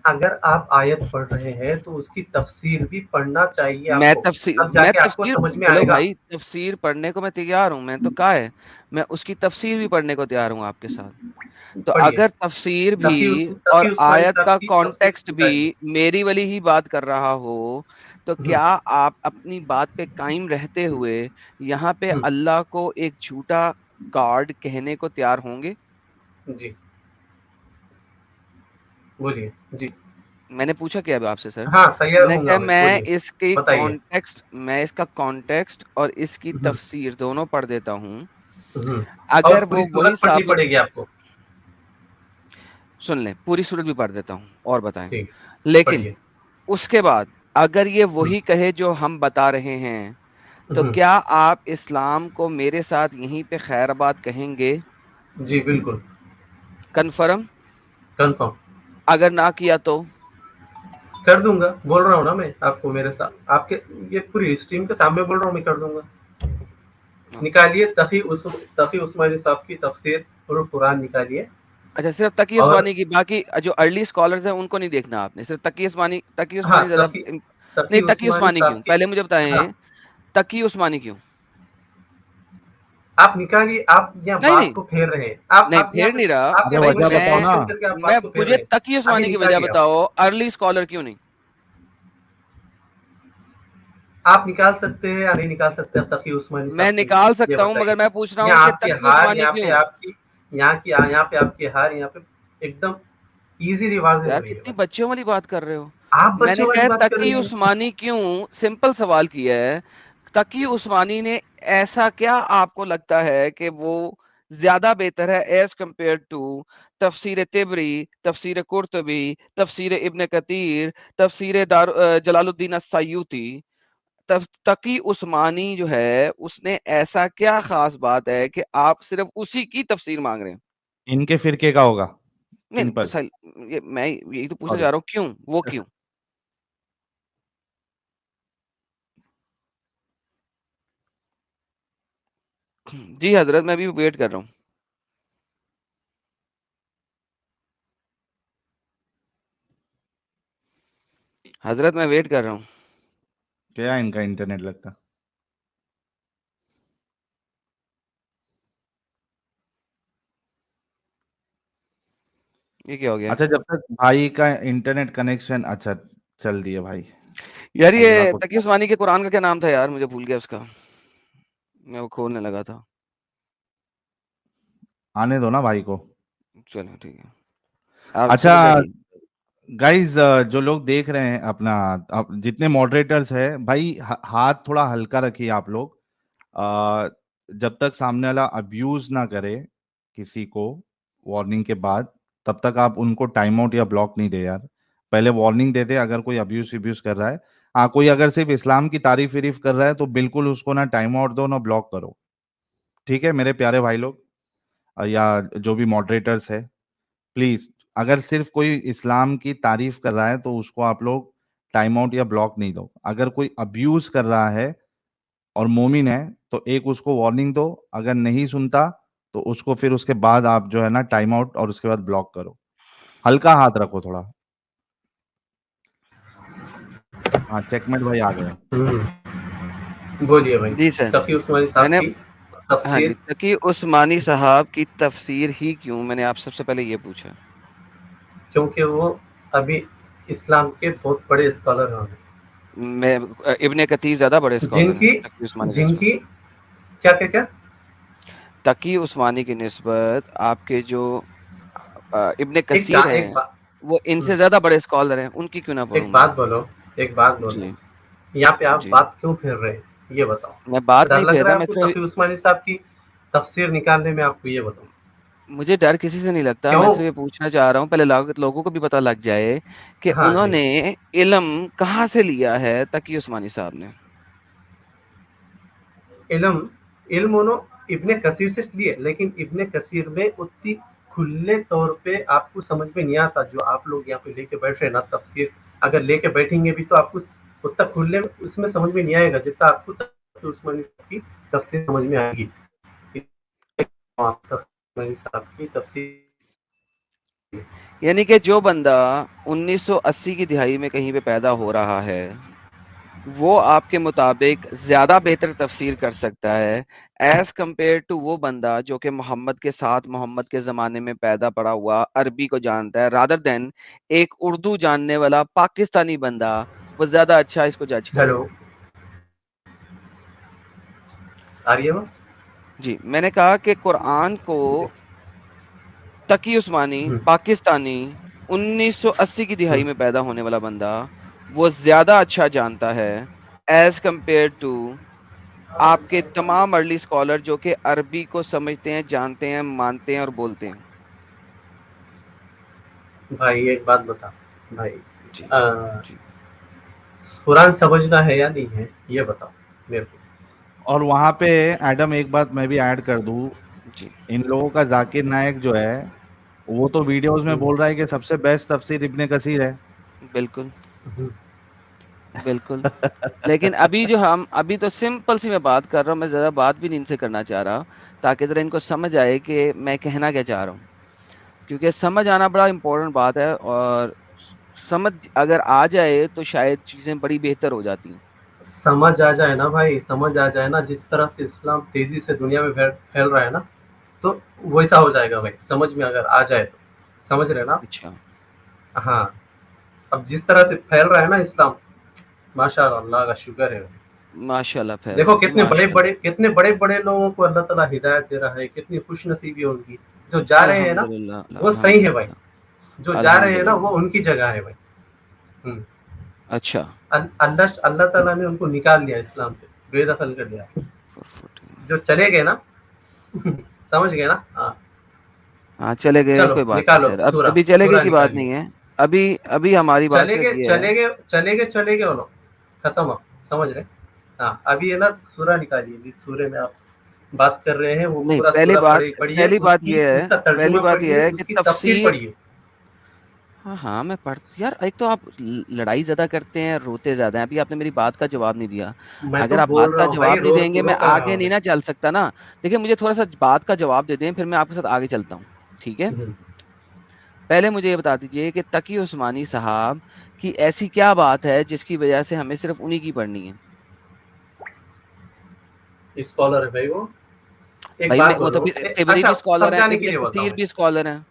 अगर आप आयत पढ़ रहे हैं तो उसकी तफसीर भी पढ़ना चाहिए मैं आपको, तब जाके आपको तफसीर, समझ में हेलो आएगा। भाई, तफसीर पढ़ने को मैं तैयार हूँ। मैं तो कहा है मैं उसकी तफसीर भी पढ़ने को तैयार हूँ आपके साथ। तो पढ़िए। अगर तफसीर भी तकी और उस्मानी आयत साहब का की तफसीर कॉन्टेक्स्ट भी बताइए। मेरी वाली ही बात कर रहा हो तो हम्म, क्या आप अपनी बात पे कायम रहते हुए यहाँ पे हम्म, अल्लाह को एक झूठा गॉड कहने को तैयार होंगे? जी बोलिए जी। मैंने पूछा क्या अभी आपसे सर? हाँ, तैयार मैंने हूँगा कहा मैं, मैं बोलिए, इसकी बताइए। कॉन्टेक्स्ट, मैं इसका कॉन्टेक्स्ट और इसकी हम्म, तफसीर दोनों पढ़ देता हूँ। हम्म। और अगर पूरी वो वही सूरत पढ़नी साबित, पड़ेगी आपको। सुन लें, पूरी सूरत भी पढ़ देता हूँ और बताएं। ठीक, लेकिन पढ़िए। उसके बाद अगर ये हम्म, वही कहे जो हम बता रहे हैं तो हम्म, क्या आप इस्लाम को मेरे साथ यहीं पे खैराबाद कहेंगे? जी बिल्कुल, कन्फर्म? कंफर्म अगर ना किया तो? कर दूंगा, बोल रहा हूँ ना मैं आपको, मेरे साथ आपके ये पूरी स्ट्रीम के सामने बोल रहा हूँ, मैं कर दूंगा। निकालिए तकी उस्मानी साहब की तफसीर और कुरान निकालिए। अच्छा, सिर्फ तकी और उस्मानी की, बाकी जो अर्ली स्कॉलर्स हैं उनको नहीं देखना आपने, सिर्फ तकी उस्मानी हाँ, ज्यादा तकी नहीं, तकी उस्मानी उस्मानी साहब क्यों, की। पहले मुझे हाँ, बताएं तकी उस्मानी क्यों? आप निकालिए, आप यहाँ नहीं बात नहीं को फेर रहे हैं, नहीं, आप यहाँ फेर पे नहीं रहा आप अरे यहाँ पे वजह क्वेश्चन बताओ ना। क्वेश्चन करके आप मैं बात को फेर मुझे रहे हैं। तकी अभी उस्मानी की वजह निकालिए बताओ, अर्ली स्कॉलर क्यों नहीं? आप निकाल सकते हैं या नहीं निकाल सकते हैं तकी उस्मानी मैं साहब की? निकाल ये सकता हूं बताइए। मगर मैं पूछ रहा हूं यहाँ कि आपकी तकी हार, उस्मानी क्यों? यहाँ पे आपकी हार यहाँ पे एकदम इजीली वाज़ेह हो यार रही है कितनी बात। बच्चों वाली बात कर रहे हो। आप मैंने बच्चों वाली कहा बात कर तकी रही हैं। उस्मानी क्यों, सिंपल सवाल किया है। तकी उस्मानी ने ऐसा क्या आपको लगता है कि वो ज्यादा बेहतर है एज कंपेयर टू तफसीर तिबरी, तफसीर कुर्तुबी, तफसीर इब्न कतीर, तफसीर जलालुद्दीन अस्सयूती? तकी उस्मानी जो है उसने ऐसा क्या खास बात है कि आप सिर्फ उसी की तफसीर मांग रहे हैं? इनके फिरके का होगा, नहीं सिंपल। सर, ये मैं यही तो पूछना सॉरी। चाह रहा हूँ, क्यों, वो क्यों? जी हजरत, मैं भी वेट कर रहा हूँ। हजरत मैं वेट कर रहा हूँ। क्या इनका इंटरनेट लगता? ये क्या हो गया? अच्छा, जब तक भाई का इंटरनेट कनेक्शन, अच्छा चल दिया भाई। यार अल्लाह ये को तकी उस्मानी के कुरान का क्या नाम था यार, मुझे भूल गया उसका, मैं वो खोलने लगा था। आने दो ना भाई को। चलो ठीक है, आप अच्छा शुरू करिए। गाइज, जो लोग देख रहे हैं अपना, जितने मॉडरेटर्स हैं भाई, हाथ थोड़ा हल्का रखिए आप लोग। जब तक सामने वाला अब्यूज ना करे किसी को वार्निंग के बाद, तब तक आप उनको टाइम आउट या ब्लॉक नहीं दे यार। पहले वार्निंग दे दे अगर कोई अब्यूज कर रहा है। हाँ, कोई अगर सिर्फ इस्लाम की तारीफ विरीफ कर रहा है तो बिल्कुल उसको ना टाइम आउट दो ना ब्लॉक करो। ठीक है मेरे प्यारे भाई लोग, या जो भी मॉडरेटर्स है, प्लीज अगर सिर्फ कोई इस्लाम की तारीफ कर रहा है तो उसको आप लोग टाइम आउट या ब्लॉक नहीं दो। अगर कोई अब्यूज कर रहा है और मोमिन है तो एक उसको वार्निंग दो, अगर नहीं सुनता तो उसको फिर उसके बाद आप जो है ना टाइम आउट और उसके बाद ब्लॉक करो। हल्का हाथ रखो थोड़ा। हाँ, चेकमेट भाई आ गए। बोलिए भाई। जी सर, तकी उस्मानी साहब मैंने, की हाँ जी, तफसीर, तकी उस्मानी साहब की तफसीर ही क्यों, मैंने आप सबसे पहले ये पूछा। क्योंकि वो अभी इस्लाम के बहुत बड़े स्कॉलर हैं, मैं इब्ने कतीर ज्यादा बड़े स्कॉलर हैं जिनकी तकी उस्मानी की निस्बत। जिनकी क्या क्या क्या तकी उस्मानी की निस्बत आपके जो इब्ने एक कसीर एक हैं, बात वो इनसे ज्यादा बड़े स्कॉलर हैं, उनकी क्यों ना पढ़ूं एक मैं? बात बोलो एक बात बोलो जी यहाँ पे आप जी, बात क्यों फिर रहे हैं ये बताओ। मैं बात डर नहीं लग फेर रहा रहा, है मैं आपको सिर्फ, तकी उस्मानी साहब की तफसीर निकालने में, आपको ये बताओ मुझे डर किसी से नहीं लगता, मैं क्यों। सिर्फ ये पूछना चाह रहा हूँ, पहले लोगों को भी पता लग जाए कि हाँ जी, उन्होंने इल्म कहाँ से लिया है तकी उस्मानी साहब ने। इल्म इल्म उन्होंने इब्ने कसीर से लिए, लेकिन इब्ने कसीर में उतनी खुले तौर पे आपको समझ में नहीं आता जो आप लोग यहाँ पे लेके बैठ रहे हैं ना तफसीर। अगर लेके बैठेंगे भी तो आपको उतना खुले उसमें समझ में नहीं आएगा जितना आपको तकी उस्मानी साहब की तफसीर समझ में आएगी। तकी उस्मानी साहब की तफसीर यानी कि जो बंदा 1980 की दिहाई में कहीं पे पैदा हो रहा है, वो आपके मुताबिक ज्यादा बेहतर तफसीर कर सकता है एज कम्पेयर टू वो बंदा जो कि मोहम्मद के साथ, मोहम्मद के जमाने में पैदा पड़ा हुआ, अरबी को जानता है, रादर देन एक उर्दू जानने वाला पाकिस्तानी बंदा, वो ज्यादा अच्छा इसको जज हेलो करेगा। आ रही है वो जी, मैंने कहा कि कुरान को तकी उस्मानी पाकिस्तानी 1980 की दिहाई में पैदा होने वाला बंदा वो ज्यादा अच्छा जानता है एज कम्पेयर टू आपके तमाम अर्ली स्कॉलर जो कि अरबी को समझते हैं, जानते हैं, मानते हैं और बोलते हैं। भाई एक बात बता भाई, जी जी, कुरान समझना है या नहीं है ये बताओ मेरे को। और वहां पे एडम एक बात मैं भी ऐड कर दूं, जी इन लोगों का जाकिर नायक जो है वो तो वीडियोस में बोल रहा है कि सबसे बेस्ट तफसीर इब्ने कसीर है। बिल्कुल बिल्कुल, लेकिन अभी जो हम अभी तो सिंपल सी मैं बात कर रहा हूँ, मैं ज्यादा बात भी नहीं इनसे करना चाह रहा, ताकि जरा इनको समझ आए कि मैं कहना क्या चाह रहा हूँ, क्योंकि समझ आना बड़ा इम्पोर्टेंट बात है, और समझ अगर आ जाए तो शायद चीजें बड़ी बेहतर हो जाती हैं। समझ आ जाए ना भाई, समझ आ जाए ना, जिस तरह से इस्लाम तेजी से दुनिया में फैल रहा है ना, तो वैसा हो जाएगा भाई, समझ में अगर आ जाए तो। समझ रहे ना। अच्छा, हाँ, अब जिस तरह से फैल रहा है ना इस्लाम, माशाअल्लाह, अल्लाह का शुक्र है। माशाल्लाह फैल देखो रहा है जी, माशाल्लाह, कितने बड़े बड़े लोगों को अल्लाह ताला हिदायत दे रहा है, कितनी खुशनसीबी है उनकी। जो जा रहे हैं ना अल्हम्दुलिल्लाह वो सही है भाई, अल्हम्दुलिल्लाह जो जा रहे हैं ना वो अल्हम्दुलिल्लाह। उनकी जगह है भाई। हम्म। अच्छा, अल्लाह अल्लाह ताला ने उनको निकाल दिया इस्लाम से, बेदखल कर दिया। 414, जो चले गए ना समझ गए ना। हाँ, हाँ चले गए, चलो कोई बात नहीं निकालो सर, अब सूरा, अभी चले गए सूरा की बात निकालिए। नहीं है, अभी अभी हमारी बात चले सिर्फ गए ये है। चले गए चले गए चले गए वो लोग, खत्म अब, समझ रहे। हाँ, अभी है ना सूरा निकालिए, जिस सूरे में आप बात कर रहे हैं वो नहीं, पूरा पहली सूरा बात पढ़िए, पहली बात उसकी ये है उसका पहली तर्जुमा बात ये पढ़िए, है कि उसकी तफसीर तफसीर पढ़िए। हाँ मैं पढ़ यार, एक तो आप लड़ाई ज्यादा करते हैं, रोते ज्यादा हैं। अभी आपने मेरी बात का जवाब नहीं दिया। मैं तो अगर आप बोल बात रहा का हूँ भाई, जवाब नहीं देंगे रो मैं कह रहा आगे हूँ नहीं मैं। ना चल सकता ना। देखिए मुझे थोड़ा सा बात का जवाब दे दें, फिर मैं आपके साथ आगे चलता हूँ, ठीक है। पहले मुझे ये बता दीजिए कि तकी उस्मानी साहब की ऐसी क्या बात है जिसकी वजह से हमें सिर्फ उन्हीं की पढ़नी है। स्कॉलर है भाई वो। एक भाई बात वो तो बोलो, तिबरी अच्छा भी स्कॉलर है, समझाने के इब्ने लिए बोलता कसीर हूँ, भी स्कॉलर है।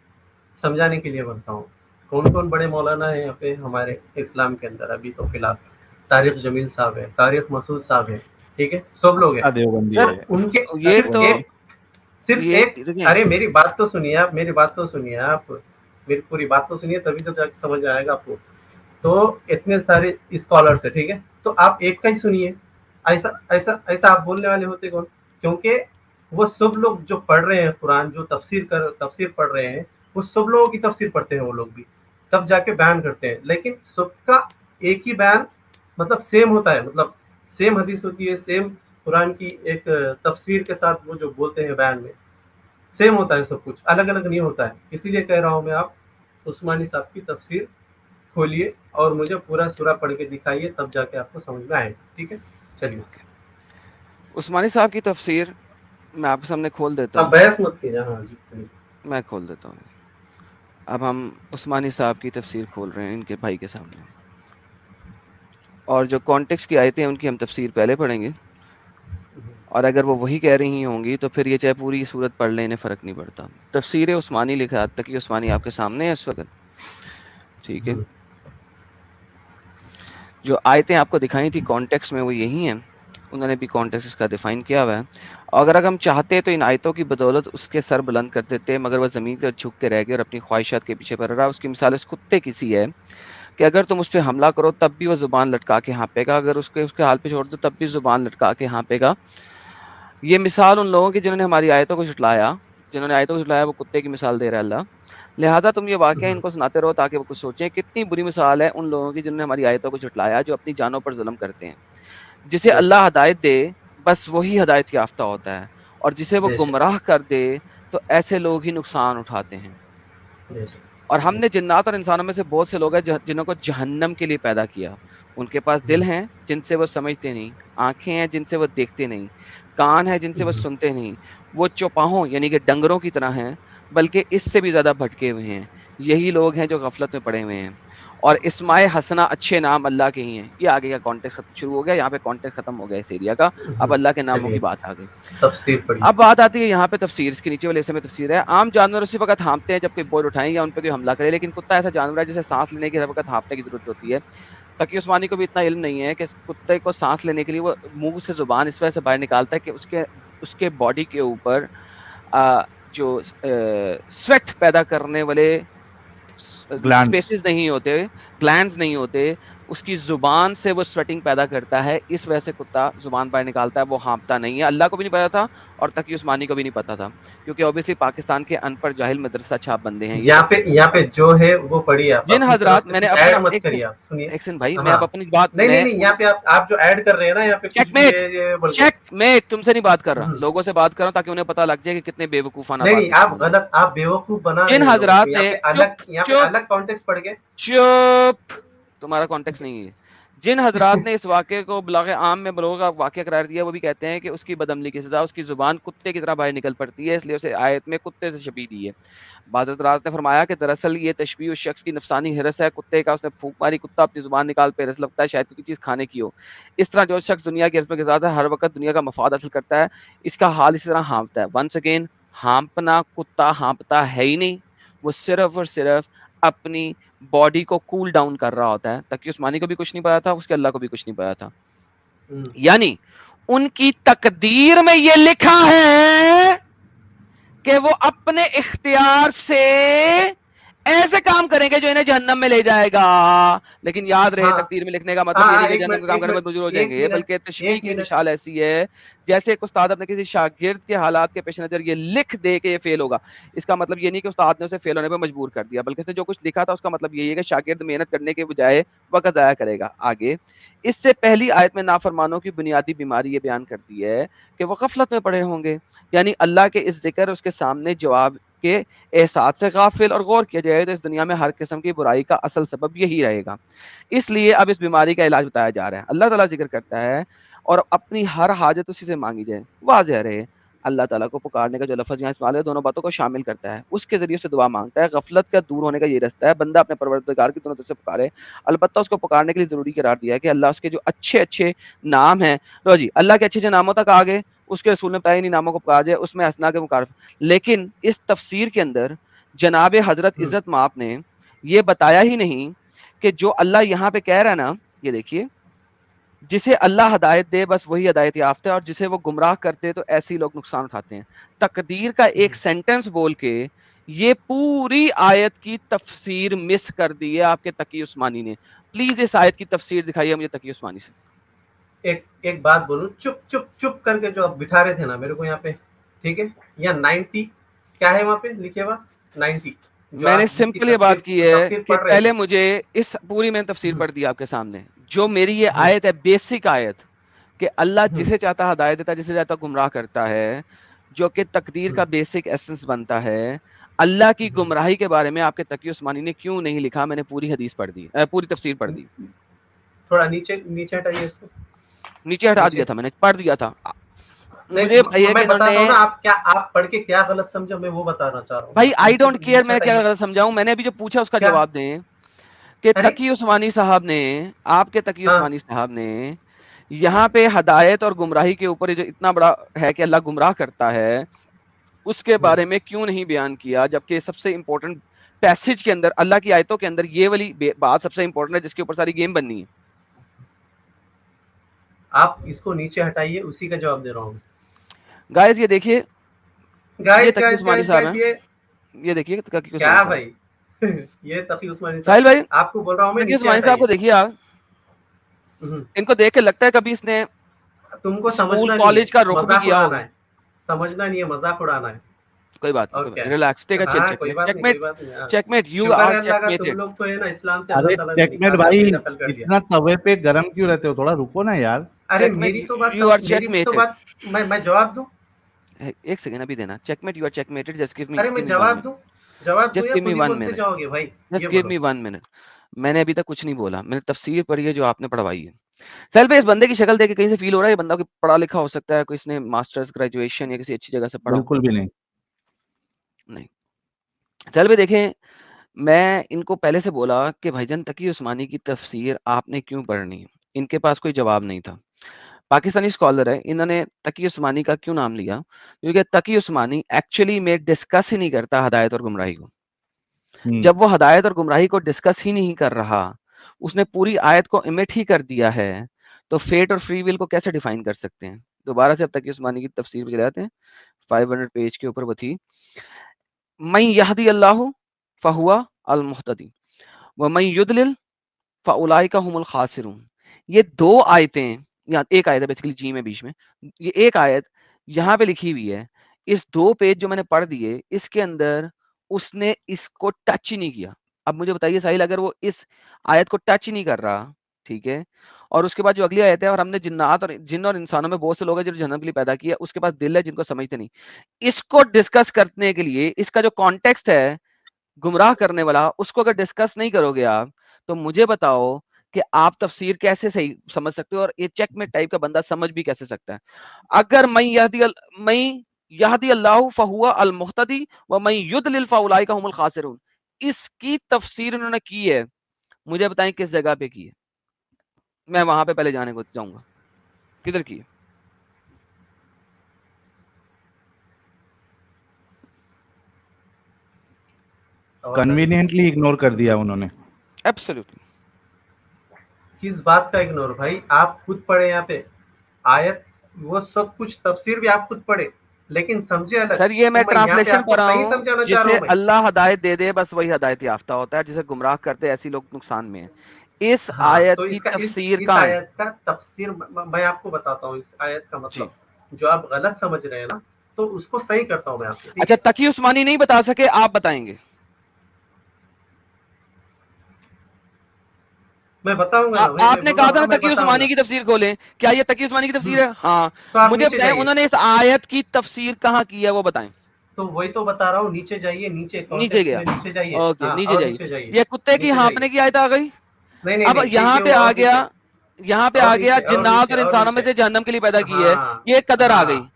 समझाने के लिए बोलता हूँ। कौन कौन बड़े मौलाना है यहाँ पे हमारे इस्लाम के अंदर अभी तो फिलहाल? तारिक जमील साहब है, तारिक मसूद साहब है, ठीक है, सब लोग हैं देवबंदी सर। है, उनके ये सिर्फ तो एक सिर्फ ये एक देखिए अरे मेरी बात तो सुनिए आप, मेरी बात तो सुनिए आप, मेरी पूरी बात तो सुनिए, तभी तो जाके समझ आएगा आपको। तो इतने सारे स्कॉलर्स है, ठीक है, तो आप एक का ही सुनिए। ऐसा ऐसा ऐसा आप बोलने वाले होते कौन? क्योंकि वो सब लोग जो पढ़ रहे हैं कुरान, जो तफसीर पढ़ रहे हैं, वो सब लोगों की तफसीर पढ़ते हैं वो लोग भी, तब जाके बयान करते हैं। लेकिन सबका एक ही बयान मतलब सेम होता है, मतलब सेम हदीस होती है, सेम कुरान की एक तफसीर के साथ वो जो बोलते हैं बयान में सेम होता है, सब कुछ अलग अलग नहीं होता है। इसीलिए कह रहा हूँ मैं, आप उस्मानी साहब की तफसीर खोलिए और मुझे पूरा सूरा पढ़ के दिखाइए, तब जाके आपको समझ में आएगा, ठीक है। चलिए, उस्मानी साहब की तफसीर मैं आपके सामने खोल देता आप हूँ। बहस मत कीजिए। हाँ जी, चलिए। मैं खोल देता हूँ। अब हम उस्मानी साहब की तफसीर खोल रहे हैं इनके भाई के सामने, और जो कॉन्टेक्स्ट की आयतें हैं उनकी हम तफसीर पहले पढ़ेंगे, और अगर वो वही कह रही होंगी तो फिर ये चाहे पूरी सूरत पढ़ लें, इन्हें फ़र्क नहीं पड़ता। तफसीर उस्मानी लिखा, तकी उस्मानी आपके सामने है इस वक्त, ठीक है। जो आयतें आपको दिखाई थी कॉन्टेक्स्ट में वो यही हैं, उन्होंने भी कॉन्टेक्स्ट इसका डिफाइन किया हुआ है। और अगर हम चाहते तो इन आयतों की बदौलत उसके सर बुलंद कर देते, मगर वह ज़मीन पर झुक के रह गए और अपनी ख्वाहिशात के पीछे पड़ रहा। उसकी मिसाल इस कुत्ते की सी है कि अगर तुम उस पर हमला करो तब भी वो ज़ुबान लटका के हाँपेगा, अगर उसके हाल पे छोड़ दो तब भी ज़ुबान लटका के हाँपेगा। ये मिसाल उन लोगों की जिन्होंने हमारी आयतों को झुटलाया, जिन्होंने आयतों को झुटलाया, वो कुत्ते की मिसाल दे रहा है अल्लाह। लिहाजा तुम ये वाक़या इनको सुनाते रहो ताकि वो कुछ सोचें। कितनी बुरी मिसाल है उन लोगों की जिन्होंने हमारी आयतों को झुटलाया, जो अपनी जानों पर जुल्म करते हैं। जिसे अल्लाह हदायत दे बस वही हदायत याफ्ता होता है, और जिसे वो गुमराह कर दे तो ऐसे लोग ही नुकसान उठाते हैं। और हमने जिन्नात और इंसानों में से बहुत से लोग हैं जिन्हों को जहन्नम के लिए पैदा किया। उनके पास दिल हैं जिनसे वो समझते नहीं, आंखें हैं जिनसे वो देखते नहीं, कान है जिनसे वो सुनते नहीं। वो चौपाहों यानी कि डंगरों की तरह हैं, बल्कि इससे भी ज्यादा भटके हुए हैं। यही लोग हैं जो गफलत में पड़े हुए हैं। और इस्माए हसना अच्छे नाम अल्लाह के ही हैं। ये आगे का कॉन्टेक्स्ट शुरू हो गया, यहाँ पे कॉन्टेक्स्ट खत्म हो गया इस एरिया का। अब अल्लाह के नामों की बात आ गई। तफसीर पढ़िए। अब बात आती है यहाँ पे तफसीर, इसके नीचे वाले हिस्से में तफसीर है। आम जानवर उसी वक्त हाँपते हैं जब कोई बोझ उठाएं या उन पर कोई हमला करे, लेकिन कुत्ता ऐसा जानवर है जिसे सांस लेने के वक्त हाँपने की जरूरत होती है। तकी उस्मानी को भी इतना इल्म नहीं है कि कुत्ते को सांस लेने के लिए वो मुंह से जुबान इस वजह से बाहर निकालता है कि उसके बॉडी के ऊपर जो स्वेट पैदा करने वाले स्पेसेस नहीं होते, ग्लैंड्स नहीं होते, उसकी जुबान से वो स्वेटिंग पैदा करता है। इस वजह से कुत्ता जुबान बाहर निकालता है, वो हाँपता नहीं है। अल्लाह को भी नहीं पता था और तकी उस्मानी को भी नहीं पता था, क्योंकि ऑब्वियसली पाकिस्तान के अनपढ़ जाहिल मदरसा छाप बंदे हैं। यहाँ पे जो है वो पढ़िए आप। जिन हजरात मैंने ऐड मत करिए आप, सुनिए एक सेकंड भाई, मैं अब अपनी बात नहीं यहाँ पे आप जो ऐड कर रहे हैं ना, यहाँ पे चेकमेट, तुमसे नहीं बात कर रहा, लोगों से बात कर रहा हूं ताकि उन्हें पता लग जाए कि कितने बेवकूफाना नहीं आप गलत, आप बेवकूफ बना जिन हजरात ने अलग कॉन्टेक्स्ट पढ़ के चुप, तुम्हारा कॉन्टेक्स्ट नहीं है। जिन हजरात ने इस वाक़े को बुलागे आम में बलोग का वाक़या करार दिया, वो भी कहते हैं कि उसकी बदअमली की सजा उसकी जुबान कुत्ते की तरह बाहर निकल पड़ती है, इसलिए उसे आयत में कुत्ते से शबीह दी है। बाद हज़रात ने फरमाया कि दरअसल ये तशबीह उस शख्स की नफसानी हिरस है, कुत्ते का उसने फूंक मारी, कुत्ता अपनी जुबान निकाल पे हिरस लगता है, शायद कोई चीज़ खाने की हो। इस तरह जो शख्स दुनिया की हस्ब के साथ है, हर वक्त दुनिया का मफाद हासिल करता है, इसका हाल इसी तरह हाँपता है। वंस अगेन, हाँपना, कुत्ता हाँपता है ही नहीं, वो सिर्फ और सिर्फ अपनी बॉडी को कूल डाउन कर रहा होता है। तकी उस्मानी को भी कुछ नहीं पता था, उसके अल्लाह को भी कुछ नहीं पता था। यानी उनकी तकदीर में ये लिखा है कि वो अपने इख्तियार से ऐसे काम करेंगे जो इन्हें जहन्नम में ले जाएगा। लेकिन याद रहे, हाँ। तकदीर में लिखने का मतलब ये नहीं कि एक जहन्नम मिनट, का काम एक करने में मिनट, मजबूर हो एक जाएंगे, मिनट, बल्कि तशबीह एक की मिनट। मिसाल ऐसी है जैसे एक उस्ताद अपने किसी शागिर्द के हालात के पेश नजर ये लिख दे कि ये फेल होगा। इसका मतलब ये नहीं कि उस्ताद ने उसे फेल होने पर मजबूर कर दिया, बल्कि उसने जो कुछ लिखा था उसका मतलब यही है कि शागिर्द मेहनत करने के बजाय वक्त जाया करेगा। आगे इससे पहली आयत में नाफरमानों की बुनियादी बीमारी ये बयान करती है कि वो गफलत में पड़े होंगे, यानी अल्लाह के इस जिक्र उसके सामने जवाब के एहसास से गाफिल और गौर किया जाए तो इस दुनिया में हर किस्म की बुराई का असल सबब यही रहेगा। इसलिए अब इस बीमारी का इलाज बताया जा रहा है। अल्लाह ताला जिक्र करता है और अपनी हर हाजत उसी से मांगी जाए। वाज़ेह रहे, अल्लाह ताला को पुकारने का जो लफ्ज़ यहाँ इस्तेमाल है दोनों बातों को शामिल करता है। उसके ज़रिए से दुआ मांगता है। गफलत का दूर होने का ये रास्ता है, बंदा अपने परवरदिगार की दोनों तरफ से पुकारे। अलबत्ता उसको पुकारने के लिए ज़रूरी करार दिया है कि अल्लाह उसके जो अच्छे-अच्छे नाम हैं, लो जी अल्लाह के अच्छे-अच्छे नामों तक आ गए, उसके रसूल ने बताया इन्हीं नामों को पुकारा जाए, उसमें हसना के मुकारफ। लेकिन इस तफसीर के अंदर जनाब हजरत इज्जत माप ने ये बताया ही नहीं कि जो अल्लाह यहाँ पे कह रहा है ना, ये देखिए, जिसे अल्लाह हदायत दे बस वही हदायत याफ्ता है और जिसे वो गुमराह करते तो ऐसे ही लोग नुकसान उठाते हैं। तकदीर का एक सेंटेंस बोल के ये पूरी आयत की तफसीर मिस कर दी है आपके तकी उस्मानी ने। प्लीज इस आयत की तफसीर दिखाइए मुझे तकी उस्मानी से। एक बात बोलूं, चुप चुप चुप करके जो आप बिठा रहे थे ना मेरे को यहाँ पे, ठीक है, या 90 क्या है वहां पे लिखे हुआ 90, मैंने सिंपल ये बात की है कि पहले थे। मुझे इस पूरी मैंने तफसीर पढ़ दी आपके सामने। जो मेरी ये आयत है, बेसिक आयत, कि अल्लाह जिसे चाहता हदायत देता है, जिसे चाहता गुमराह करता है, जो कि तकदीर का बेसिक एसेंस बनता है। अल्लाह की गुमराही के बारे में आपके तकी उस्मानी ने क्यों नहीं लिखा? मैंने पूरी हदीस पढ़ दी, पूरी तफसीर पढ़ दी। थोड़ा नीचे नीचे हटाइए इसको, नीचे हटा दिया था, मैंने पढ़ दिया था। मुझे नहीं, मैं बताता हूँ ना, आप पढ़ के क्या गलत समझो, मैं वो बताना चाह रहा हूँ भाई। आई डोंट केयर मैं क्या गलत समझाऊं। मैंने अभी जो पूछा उसका जवाब दें कि तकी उस्मानी साहब ने, आपके तकी उस्मानी साहब ने यहाँ पे हदायत और गुमराही के ऊपर जो इतना बड़ा है कि अल्लाह गुमराह करता है, उसके बारे में क्यों नहीं बयान किया? जबकि सबसे इंपॉर्टेंट पैसेज के अंदर, अल्लाह की आयतों के अंदर ये वाली बात सबसे इंपॉर्टेंट है जिसके ऊपर सारी गेम बननी है। आप इसको नीचे हटाइए, उसी का जवाब दे रहा हूँ। गाइस ये देखिए, ये तकी उस्मानी साहब हैं, ये देखिए तकी क्या उस्मानी भाई ये तकी उस्मानी साहिल भाई, आपको बोल रहा हूँ मैं, तकी उस्मानी साहब को देखिए आप, इनको देख के लगता है कभी इसने तुमको स्कूल कॉलेज का रुख भी किया होगा। समझना नहीं है, मजाक उड़ाना है। कोई बात नहीं, relax, take a chill, checkmate, you are checkmated. तुम लोग तो है ना इस्लाम से अरे अल्लाह ताला ने चेकमेट भाई, इतना तवे पे गरम क्यों रहते हो? थोड़ा रुको ना यार। अरे मेरी तो बात, मैं जवाब दूं? एक सेकंड अभी देना। Checkmate, you are checkmated, just give me, अरे मैं जवाब दूं या खुद ही बोलते जाओगे भाई? जस्ट गिव मी 1 मिनट। मैंने अभी तक कुछ नहीं बोला, मैंने तफसीर पढ़ी है जो आपने पढ़वाई है। साहिल भाई, इस बंदे की शक्ल देख के कहीं से फील हो रहा है ये बंदा कोई पढ़ा लिखा हो सकता है, कोई इसने मास्टर्स, ग्रेजुएशन या किसी अच्छी जगह से पढ़ा? बिल्कुल भी नहीं। साहिल भाई देखें, मैं इनको पहले से बोला कि भाईजान तकी उस्मानी की तफसीर आपने क्यों पढ़नी है। इनके पास कोई जवाब नहीं था। पाकिस्तानी स्कॉलर है, इन्होंने तकी उस्मानी का क्यों नाम लिया? क्योंकि तकी उस्मानी एक्चुअली में डिस्कस ही नहीं करता हदायत और गुमराही को। जब वो हदायत और गुमराही को डिस्कस ही नहीं कर रहा, उसने पूरी आयत को इमिट ही कर दिया है, तो फेट और फ्री विल को कैसे डिफाइन कर सकते हैं? दोबारा से अब तकी उस्मानी की तफसीर पे चले जाते हैं। 500 पेज के ऊपर वो थी, मैं यहदी अल्लाहु फहुआ अल मुहतदी व मैं युदलिल फउलाइका हुमुल खासिरून। ये दो आयतें, या एक आयत है बेसिकली जी में बीच में, ये एक आयत यहाँ पे लिखी हुई है। इस 2 पेज जो मैंने पढ़ दिए, इसके अंदर उसने इसको टच ही नहीं किया। अब मुझे बताइए साहिल, अगर वो इस आयत को टच ही नहीं कर रहा, ठीक है, और उसके बाद जो अगली आयत है, और हमने जिन्नात और जिन और इंसानों में बहुत से लोग हैं जिन्होंने जन्नत के लिए पैदा किया, उसके पास दिल है जिनको समझते नहीं। इसको डिस्कस करने के लिए इसका जो कॉन्टेक्स्ट है गुमराह करने वाला, उसको अगर डिस्कस नहीं करोगे आप, तो मुझे बताओ कि आप तफसीर कैसे सही समझ सकते हो और ये चेकमेट टाइप का बंदा समझ भी कैसे सकता है? अगर मैं यहदी अल्लाहु फहुआ अल मुहतदी व मैं युदलिल फउलाइका हुमुल खासिरून, इसकी तफसीर उन्होंने की है, मुझे बताएं किस जगह पे की है? मैं वहां पे पहले जाने को चाहूंगा, किधर की है? कन्वीनियंटली इग्नोर कर दिया उन्होंने। एब्सोल्युटली। किस बात का इग्नोर भाई? आप खुद पढ़े यहाँ पे आयत, वो सब कुछ तफसीर भी आप खुद पढ़े, लेकिन समझे अलग। सर ये मैं तो यहाँ पे ट्रांसलेशन आपको पढ़ रहा सही हूँ, समझाना चाह जिसे रहा हूँ मैं। अल्लाह हदायत दे दे बस वही हदायत याफ्ता होता है, जिसे गुमराह करते ऐसी लोग नुकसान में है। इस हाँ, आयत तो की इसका तफसीर इस कहाँ है? आयत का तफसीर मैं आपको बताता हूँ। इस आयत का जी। मतलब जो आप गलत समझ रहे हैं ना, तो उसको सही करता हूँ मैं आपको, ठीक अच्छा, है? तकी उस्मानी नहीं बता सके, आप बताएंगे? मैं बताऊंगा ना, मैं आपने बोल रहा कहा हूँ था ना, ना मैं तकी बताऊंगा। उस्मानी की तफसीर खोलें, क्या ये तकी उस्मानी की तफसीर है? हाँ, तो आप मुझे नीचे बताएं जाइए। उन्होंने इस आयत की तफसीर कहाँ की है, वो बताएं। तो वही तो बता रहा हूँ, नीचे जाइए, नीचे नीचे कॉन्टेक्स्ट गया, में नीचे जाइए। ओके हाँ, नीचे और जाइए। नीचे जाइए, ये कुत्ते की नीचे हाँपने जाइए। की आयत आ गई। नहीं नहीं अब नहीं, यहाँ पे आ और गया, नीचे, यहाँ पे और आ गया नीचे, और जिन्नात नीचे, और और इंसानों में नीचे। से जहन्नम के लिए पैदा की है, हाँ, ये कदर आ गई, हाँ।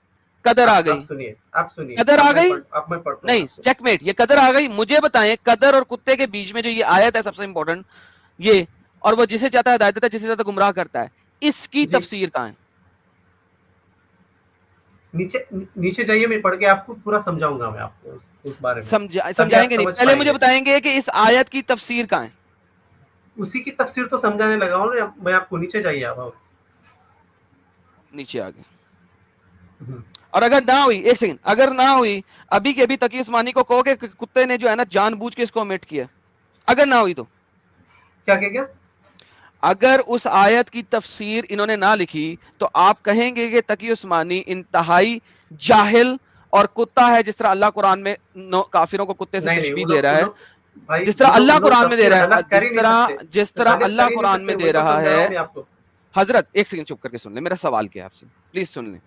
कदर आ गई, अब सुनिए, आप सुनिए, कदर आ गई। अब मैं पढ़ता हूँ नहीं, आपको। चेकमेट, ये कदर आ गई। मुझे बताएं कदर और कुत्ते के बीच में जो ये आयत है सबसे इंपॉर्टेंट, ये, और वो जिसे चाहता है हिदायत देता है, जिसे चाहता है गुमराह करता है, इसकी जी, तफसीर कहाँ है? नीचे नीचे जाइए, मैं पढ़ के आपको पूरा समझाऊंगा मैं आपको उस बारे में, तभी आप समझाएंगे नहीं, समझ पहले मुझे पाएंगे। बताएंगे कि इस आयत की तफसीर कहाँ है। उसी की तफसीर तो समझाने लगा हूँ ना मैं आपको, नीचे जाइए आप। नीचे आ गए। और अगर ना हुई, एक सेकंड, अगर ना हुई, अभी के अभी तकी उस्मानी को कहो कि कुत्ते ने जो है ना जानबूझ के इसको ओमिट किया, अगर ना हुई तो क्या क्या क्या? अगर उस आयत की तफसीर इन्होंने ना लिखी तो आप कहेंगे कि तकी उस्मानी इंतहाई जाहिल और कुत्ता है, जिस तरह अल्लाह कुरान में काफिरों को कुत्ते से नहीं नहीं, तशबीह दे रहा है, भाई जिस तरह अल्लाह उन लोग कुरान में दे तफसीर रहा है, गलत कर ही नहीं सकते, जिस तरह गलत अल्लाह कर ही नहीं कुरान सकते, में वही दे तो रहा समझा रहा है। हूँ मैं आपको। हजरत एक सेकंड चुप करके सुन ले, मेरा सवाल क्या है आपसे, प्लीज सुन ले।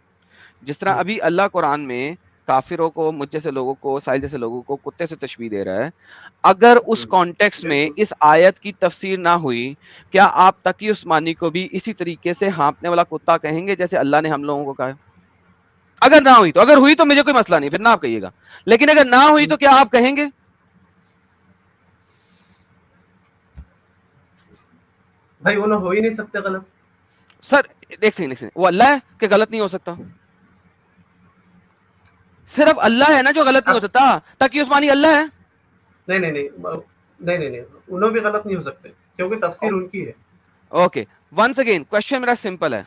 जिस तरह अभी अल्लाह कुरान में काफिरों को, मुझ जैसे लोगों को, साहिल जैसे लोगों को कुत्ते से तशबीह दे रहा है, अगर उस कॉन्टेक्स्ट में बिल्कुल। इस आयत की तफसीर ना हुई, क्या आप तकी उस्मानी को भी इसी तरीके से हाँपने वाला कुत्ता कहेंगे जैसे अल्लाह ने हम लोगों को कहा है? अगर ना हुई तो, अगर हुई तो मुझे कोई मसला नहीं, फिर ना आप कहिएगा, लेकिन अगर ना हुई तो क्या आप कहेंगे? भाई वो लोग हो ही नहीं सकते गलत। सर एक सेकंड, वो अल्लाह है कि गलत नहीं हो सकता? सिर्फ अल्लाह है ना जो गलत नहीं हो सकता, तकी उस्मानी अल्लाह है? नहीं नहीं नहीं नहीं नहीं नहीं, उन्होंने भी गलत नहीं हो सकते, क्योंकि तफसीर उनकी है। ओके, वंस अगेन क्वेश्चन मेरा सिंपल है,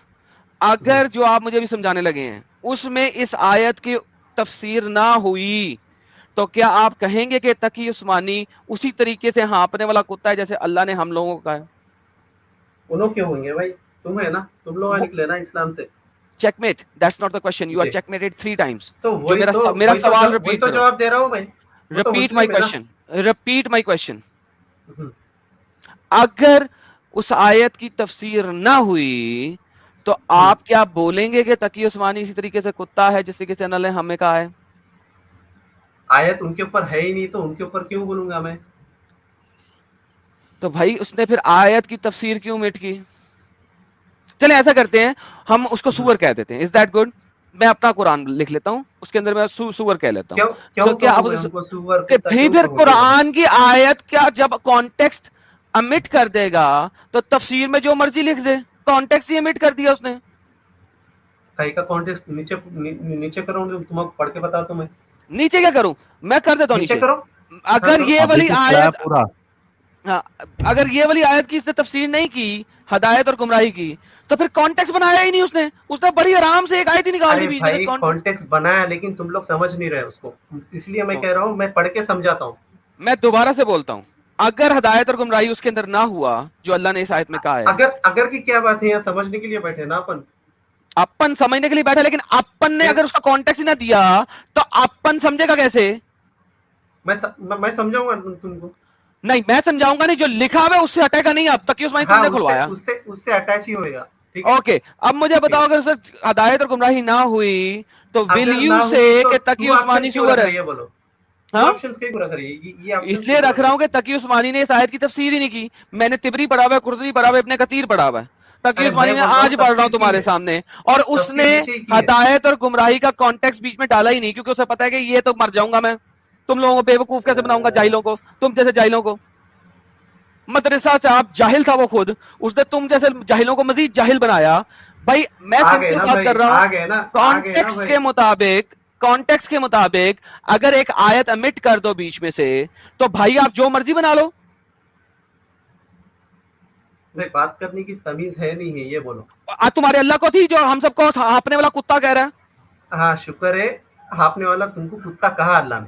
अगर जो आप मुझे भी समझाने लगे हैं उसमें इस आयत की तफसीर ना हुई तो क्या आप कहेंगे कि तकी उस्मानी उसी तरीके से हाँपने वाला कुत्ता है जैसे अल्लाह ने हम लोगों को कहा है? उन्होंने क्यों होंगे भाई, तुम है ना, तुम लोग निकले ना इस्लाम से। Checkmate, that's not the question, you are जी। Checkmated 3 times. तो जो मेरा सवाल वही रिपीट तो करो, जवाब दे रहा हूँ भाई, वो तो रिपीट माय मुस्लिम है ना। Question, repeat my question. अगर उस आयत की तफसीर ना हुई तो आप क्या बोलेंगे कि तकी उस्मानी इसी तरीके से कुत्ता है जिस तरीके से अल्लाह ने हमें कहा है? आयत उनके ऊपर है ही नहीं, तो उनके ऊपर क्यों बोलूंगा मैं? तो भाई उसने फिर आयत की तफसीर क्यों मिट की? चले ऐसा करते हैं, हम उसको सुअर कह देते हैं, इज दैट गुड? मैं अपना कुरान लिख लेता हूं, उसके अंदर मैं सुअर कह लेता हूं। क्यों क्यों तो क्या कहूँ आप मैं उनको सुअर कि कुत्ता, भाई क्यों फिर कहूँ ये बोलो। कुरान की आयत क्या जब कॉन्टेक्स्ट अमिट कर देगा तो तफसीर में जो मर्जी लिख दे, कॉन्टेक्स्ट ही अमिट कर दिया उसने। कहीं का कॉन्टेक्स्ट नीचे करो, तुम पढ़ के बताओ तुम्हें। नीचे क्या करूं? मैं कर देता हूं नीचे नीचे। करो। अगर करो। ये अभी वाली तो क्या है आयत, पूरा? हाँ, अगर ये वाली आयत की इसने तफसीर नहीं की, हदायत और गुमराही की, तो फिर कॉन्टेक्स्ट बनाया ही नहीं उसने। उसने बड़ी आराम से एक आयत ही निकाल दी अरे बीच में से भाई कॉन्टेक्स्ट। कॉन्टेक्स्ट बनाया, लेकिन तुम लोग समझ नहीं रहे उसको, इसलिए मैं कह रहा हूँ, मैं पढ़ के समझाता हूँ। मैं दोबारा से बोलता हूं, अगर हदायत और गुमराही उसके अंदर ना हुआ जो अल्लाह ने इस आयत में कहा है, अगर की क्या बात है, यहाँ समझने के लिए बैठे ना अपन। अपन समझने के लिए बैठा, लेकिन अपन ने अगर उसका कॉन्टेक्स्ट ही ना दिया तो अपन समझेगा कैसे? मैं समझाऊंगा तुमको। नहीं, मैं समझाऊंगा नहीं, जो लिखा हुआ है उससे हटेगा नहीं। अब तक उस्मानी तुमने खुलवाया, उससे अटैच ही होएगा, ठीक है। ओके। अब मुझे बताओ, अगर उससे हदायत और गुमराही ना हुई तो विल अगर यू ना से हुई तो कि तकी तू उस्मानी ऑप्शन क्यों रख सुअर है? रही है, बोलो। हाँ, ऑप्शंस क्यों रख रही है, ये ऑप्शन इसलिए रख रहा हूं कि तकी उस्मानी ने इस आयत की तफसीर ही नहीं की। मैंने तिबरी पढ़ा हुआ है, कुर्तुबी पढ़ा हुआ है, इब्ने कतीर पढ़ा हुआ है, तकी अरे उस्मानी मैं में बोल रहा हूँ आज पढ़ रहा हूं तफसीर की तुम्हारे है, सामने, और उसने तफसीर नीचे ही की है। हदायत और गुमराही का कॉन्टेक्स्ट बीच में डाला ही नहीं, क्योंकि उसे पता है कि ये तो मर जाऊंगा मैं। तुम लोगों को बेवकूफ कैसे बनाऊंगा, जाहिलों को, तुम जैसे जाहिलों को। मदरसा से आप जाहिल था वो खुद, उसने तुम जैसे जाहिलों को मजीद जाहिल बनाया। भाई मैं आ गए सिंपल ना बात भाई, कर रहा आ हूं, गए ना, कॉन्टेक्स्ट के मुताबिक, कॉन्टेक्स्ट के मुताबिक अगर एक आयत अमिट कर दो बीच में से, तो भाई आप जो मर्जी बना लो। भाई बात करने की तमीज है नहीं है, ये बोलो। तुम्हारे अल्लाह को थी जो हम सबको हाँपने वाला कुत्ता कह रहा है? हाँ शुक्र है, हाँफने वाला तुमको कुत्ता कहा अल्लाह ने।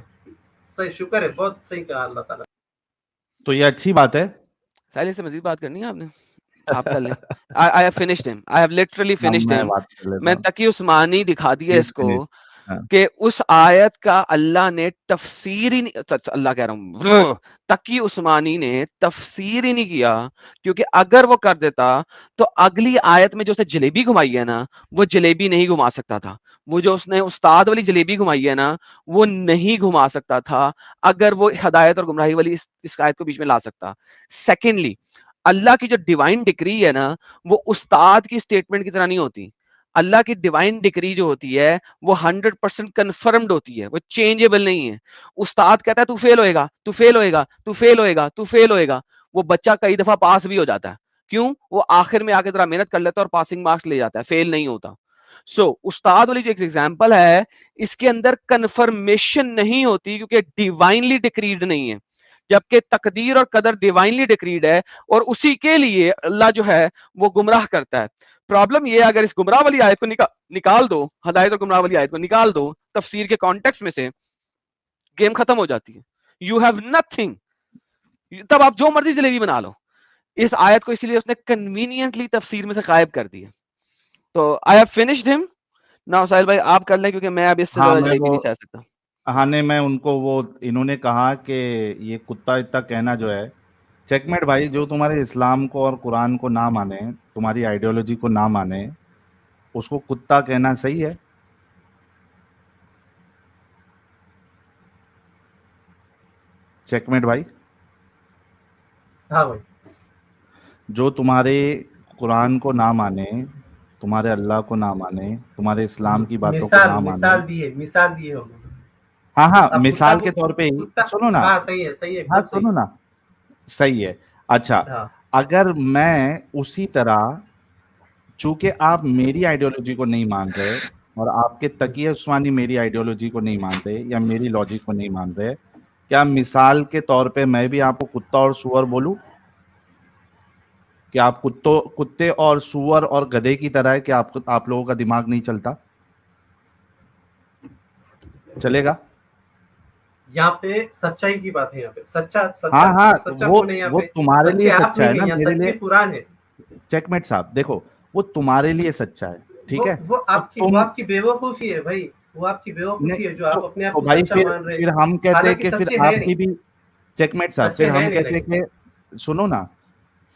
सही, शुक्र है, बहुत सही कहा अल्लाह ताला। तो ये अच्छी बात है। साहिल से मजीद बात करनी है आपने? आप कर लें। आई have finished him, I have literally हाँ, फिनिश्ड मैं हिम। बात कर लेता मैं हूँ। तकी उस्मानी दिखा दिया प्लीज इसको फिनिश। हाँ, कि उस आयत का अल्लाह ने तफसीर ही नहीं, अल्लाह कह रहा हूँ, तकी उस्मानी ने तफसीर ही नहीं किया, क्योंकि अगर वो कर देता तो अगली आयत में जो उसने जलेबी घुमाई है ना, वो जलेबी नहीं घुमा सकता था। वो जो उसने उस्ताद वाली जलेबी घुमाई है ना, वो नहीं घुमा सकता था अगर वो हिदायत और गुमराही वाली इस आयत को बीच में ला सकता। सेकेंडली, अल्लाह की जो डिवाइन डिक्री है ना, वो उस्ताद की स्टेटमेंट की तरह नहीं होती। अल्लाह की डिवाइन डिक्री जो होती है वो 100% कंफर्म्ड होती है, वो चेंजेबल नहीं है। उस्ताद कहता है तू फेल होएगा, तू फेल होएगा, तू फेल होएगा, तू फेल होएगा, वो बच्चा कई दफा पास भी हो जाता है। क्यों? वो आखिर में आके जरा मेहनत कर लेता है और पासिंग मार्क्स ले जाता है, फेल नहीं होता। उस्ताद वाली जो एग्जाम्पल है, इसके अंदर कंफर्मेशन नहीं होती, क्योंकि डिवाइनली डिक्रीड नहीं है, जबकि तकदीर और कदर डिवाइनली डिक्रीड है, और उसी के लिए अल्लाह जो है वो गुमराह करता है। प्रॉब्लम ये है, अगर इस गुमराह वाली आयत को निकाल दो, हदायत और गुमराह वाली आयत को निकाल दो तफसीर के कॉन्टेक्स्ट में से, गेम खत्म हो जाती है। यू हैव नथिंग, तब आप जो मर्जी जलेबी बना लो। इस आयत को इसीलिए उसने कन्वीनियंटली तफसीर में से गायब कर दिया। तो I have finished him. Now Sahil भाई आप कर लें, क्योंकि मैं अब इससे हाँ, ज्यादा मैं जलेबी वो नहीं सह सकता। हाँ नहीं, मैं उनको वो इन्होंने कहा कि ये कुत्ता इतना कहना जो है, चेकमेट भाई, जो तुम्हारे इस्लाम को और कुरान को ना माने, तुम्हारी आइडियोलॉजी को ना माने, उसको कुत्ता कहना सही है? चेकमेट भाई, हाँ भाई, जो तुम्हारे कुरान को ना माने, तुम्हारे अल्लाह को ना माने, तुम्हारे इस्लाम की बातों को ना माने, मिसाल दिए हम। हाँ हाँ, अब मिसाल के तौर पे ही कुत्ता, सुनो ना। हाँ सही है, हाँ एकदम सही। सुनो ना, सही है। अच्छा, हाँ अगर मैं उसी तरह, चूंकि आप मेरी आइडियोलॉजी को नहीं मान रहे और आपके तकिए उस्मानी मेरी आइडियोलॉजी को नहीं मान रहे या मेरी लॉजिक को नहीं मान रहे, क्या मिसाल के तौर पे मैं भी आपको कुत्ता और सुअर बोलूं? कि आप कुत्ते और सुअर और गधे की तरह है कि आप लोगों का दिमाग नहीं चलता? चलेगा? यहाँ पे सच्चाई की बात है, यहाँ पे सच्चा हाँ हाँ, सच्चा वो कौन है यहाँ वो पे? तुम्हारे सच्चे लिए आप सच्चा है नहीं ना, है, यहाँ मेरे सच्चे लिए। कुरान है। चेकमेट साहब देखो, वो तुम्हारे लिए सच्चा है, ठीक है? वो तो तुम आपकी बेवकूफी है भाई, वो आपकी नहीं, बेवकूफी है जो आप अपने आप तो को भाई सच्चा फिर मान रहे हैं, फिर हम कहते हैं हालांकि कि फिर सच्चे है आपकी नहीं, भी, चेकमेट साहब, सच्चे फिर है हम नहीं कहते हैं लेकिन। कि सुनो ना,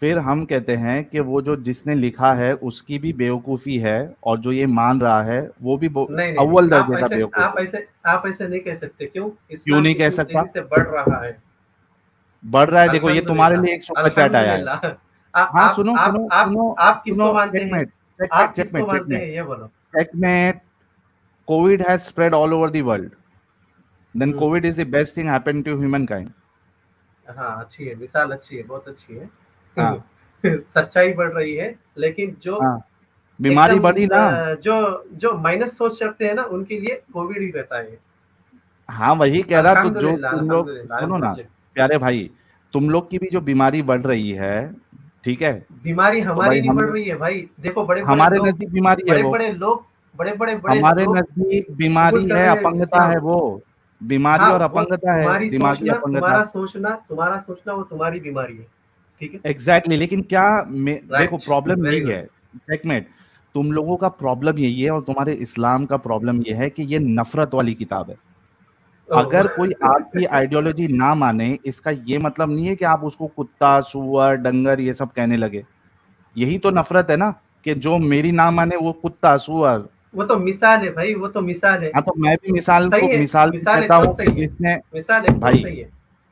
फिर हम कहते हैं कि वो जो जिसने लिखा है उसकी भी बेवकूफी है, और जो ये मान रहा है वो भी नहीं नहीं नहीं, अव्वल दर्जे का बेवकूफ है। आप ऐसे नहीं कह सकते। क्यों? क्यों इस्लाम नहीं कह इतनी सकता? तेजी से बढ़ रहा है। बढ़ रहा है, देखो ये तुम्हारे अल्हम्दुलिल्लाह, लिए एक सुपर चैट आया है। अल्हम्दुलिल्लाह। हाँ सुनो सुनो सुनो आप किसको सुनो, मानते हैं? चेकमेट चेकमेट आप किसको चेकमेट मानते चेकमेट हैं ये बोलो। Checkmate, COVID has spread all over the world. Then hmm, COVID is the best thing happened to humankind. हाँ अच्छी है, मिसाल अच्छी है, बहुत अच्छी है। हाँ सच्चाई बढ़ रही है, लेकिन जो हाँ, बीमारी एकदम बढ़ी ना। जो जो माइनस सोच रखते हैं ना, उनके लिए कोविड ही रहता है। हाँ वही कह रहा, तो जो अल्हम्दुलिल्लाह, तुम लोग अल्हम्दुलिल्लाह, आई एम सुनो ना, मुस्लिम। प्यारे भाई, तुम लोग की भी जो बीमारी बढ़ रही है, ठीक है, बीमारी तो भाई हमारी नहीं हम बढ़ रही है भाई, देखो बड़े बड़े हमारे लोग, नजदीक बीमारी है बड़े वो, बड़े लोग, बड़े हमारे लोग नजदीक कबूल बीमारी कर है, रहे हैं अपंगता है इस्लाम। वो, बीमारी हाँ, और वो अपंगता है, दिमागी अपंगता। तुम्हारा सोचना वो तुम्हारी बीमारी है, ठीक है। एग्जैक्टली, लेकिन क्या देखो राइट, प्रॉब्लम वेरी यही गुड। है, चेकमेट, तुम लोगों का प्रॉब्लम यही है और तुम्हारे इस्लाम का प्रॉब्लम ये है कि ये नफरत वाली किताब है। अगर कोई आपकी आइडियोलॉजी ना माने, इसका ये मतलब नहीं है कि आप उसको कुत्ता सुअर डंगर ये सब कहने लगे। यही तो नफरत है ना, कि जो मेरी ना माने वो कुत्ता सुअर। वो तो मिसाल है भाई, वो तो मिसाल है। हाँ तो मैं भी सही है, मिसाल पे मिसाल कहता एकदम हूँ कि सही है, जिसने, मिसाल एकदम भाई सही है।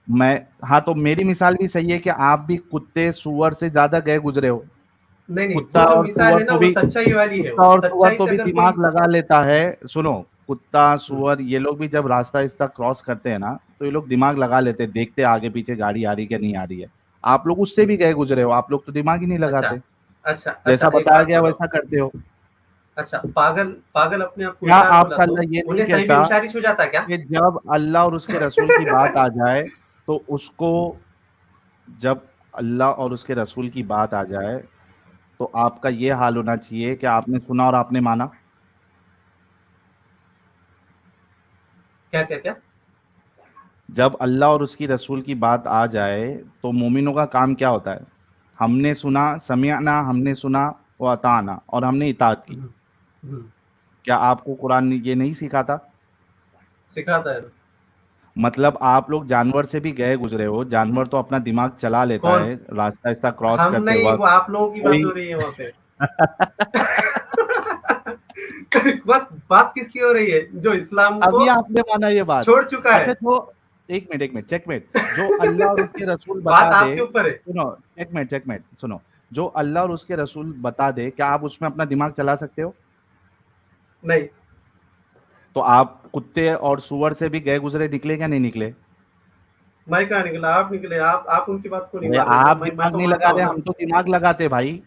मैं, हाँ तो मेरी मिसाल भी सही है कि आप भी कुत्ते सुअर से ज्यादा गए गुजरे हो। नहीं नहीं, कुत्ता वो जो और मिसाल सुअर है ना, तो वो भी, सच्चाई वाली है। कुत्ता वो और सुअर सच्चाई तो से भी अगर कोई, दिमाग लगा लेता है। सुनो, कुत्ता सुअर ये लोग भी जब रास्ता इस्ता क्रॉस करते हैं ना, तो ये लोग दिमाग लगा लेते हैं, देखते हैं आगे पीछे गाड़ी आ रही है नहीं आ रही है। आप लोग उससे भी गए गुजरे हो, आप लोग तो दिमाग ही नहीं अच्छा लगाते, अच्छा अच्छा, जैसा एक बताया बात गया बताओ। वैसा करते हो। अच्छा, पागल पागल अपने आप को क्या होशियार बोला आपका तो अल्लाह ये नहीं उन्हें सही भी कहता होशियारी छू जाता क्या? कि जब अल्लाह और उसके रसूल की बात आ जाए तो उसको, जब अल्लाह और उसके रसूल की बात आ जाए तो आपका ये हाल होना चाहिए कि आपने सुना और आपने माना? क्या क्या क्या? जब अल्लाह और उसकी रसूल की बात आ जाए तो मोमिनों का काम क्या होता है? हमने सुना, समिअना, हमने सुना, व अताना, और हमने इताअत की। क्या आपको कुरान ने ये नहीं सिखाता? सिखाता है ना। मतलब आप लोग जानवर से भी गए गुजरे हो, जानवर तो अपना दिमाग चला लेता कौन? है रास्ता इस्ता क्रॉस हम करते नहीं, वक्त। वो आप लोगों की बात कोई हो रही है वहां पे। बात किसकी हो रही है? जो इस्लाम को अभी आपने माना ये बात। छोड़ चुका अच्छा, है। जो एक मिनट चेकमेट, जो अल्लाह और उसके रसूल बात बता दे, आपके ऊपर है। सुनो, चेकमेट सुनो, जो अल्लाह और उसके रसूल बता दे, क्या आप उसमें अपना दिमाग चला सकते हो? नहीं, तो आप कुत्ते और सुअर से भी गए गुजरे निकले क्या नहीं निकले? मैं कहाँ निकला? आप निकले। आप उनकी बात को नहीं अरे मान रहे, आप मैं दिमाग तो नहीं मानता लगा हूँ रहे, ना। हम तो दिमाग लगाते भाई।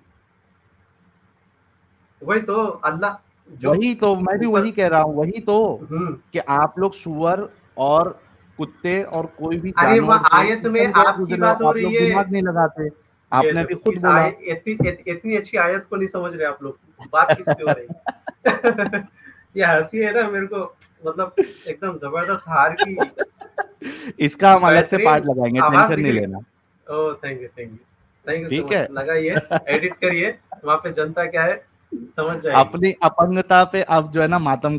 वही तो अल्लाह जो वही तो मैं भी ऊपर। वही कह रहा हूँ, वही तो हम्म। कि आप लोग सुअर और कुत्ते और कोई भी अरे जानवर वह से आयत में निकल गए आपकी गुजरे हो, बात हो आप रही लोग है। दिमाग नहीं लगाते। ये आपने लो, अभी खुद इस बोला। आयत इतनी अच्छी आयत को नहीं समझ रहे आप लोग। बात किस पे हो रही है? ये हंसी है ना मेरे को, मतलब एकदम जबरदस्त हार की इसका हम अलग से बेहतरीन पार्ट लगाएंगे, आवाज टेंशन नहीं निकली। लेना। ओह थैंक यू सो ठीक मच। है। लगाइए, एडिट करिए, वहां पे जनता क्या है समझ जाएगी। अपनी अपंगता पे अब जो है ना मातम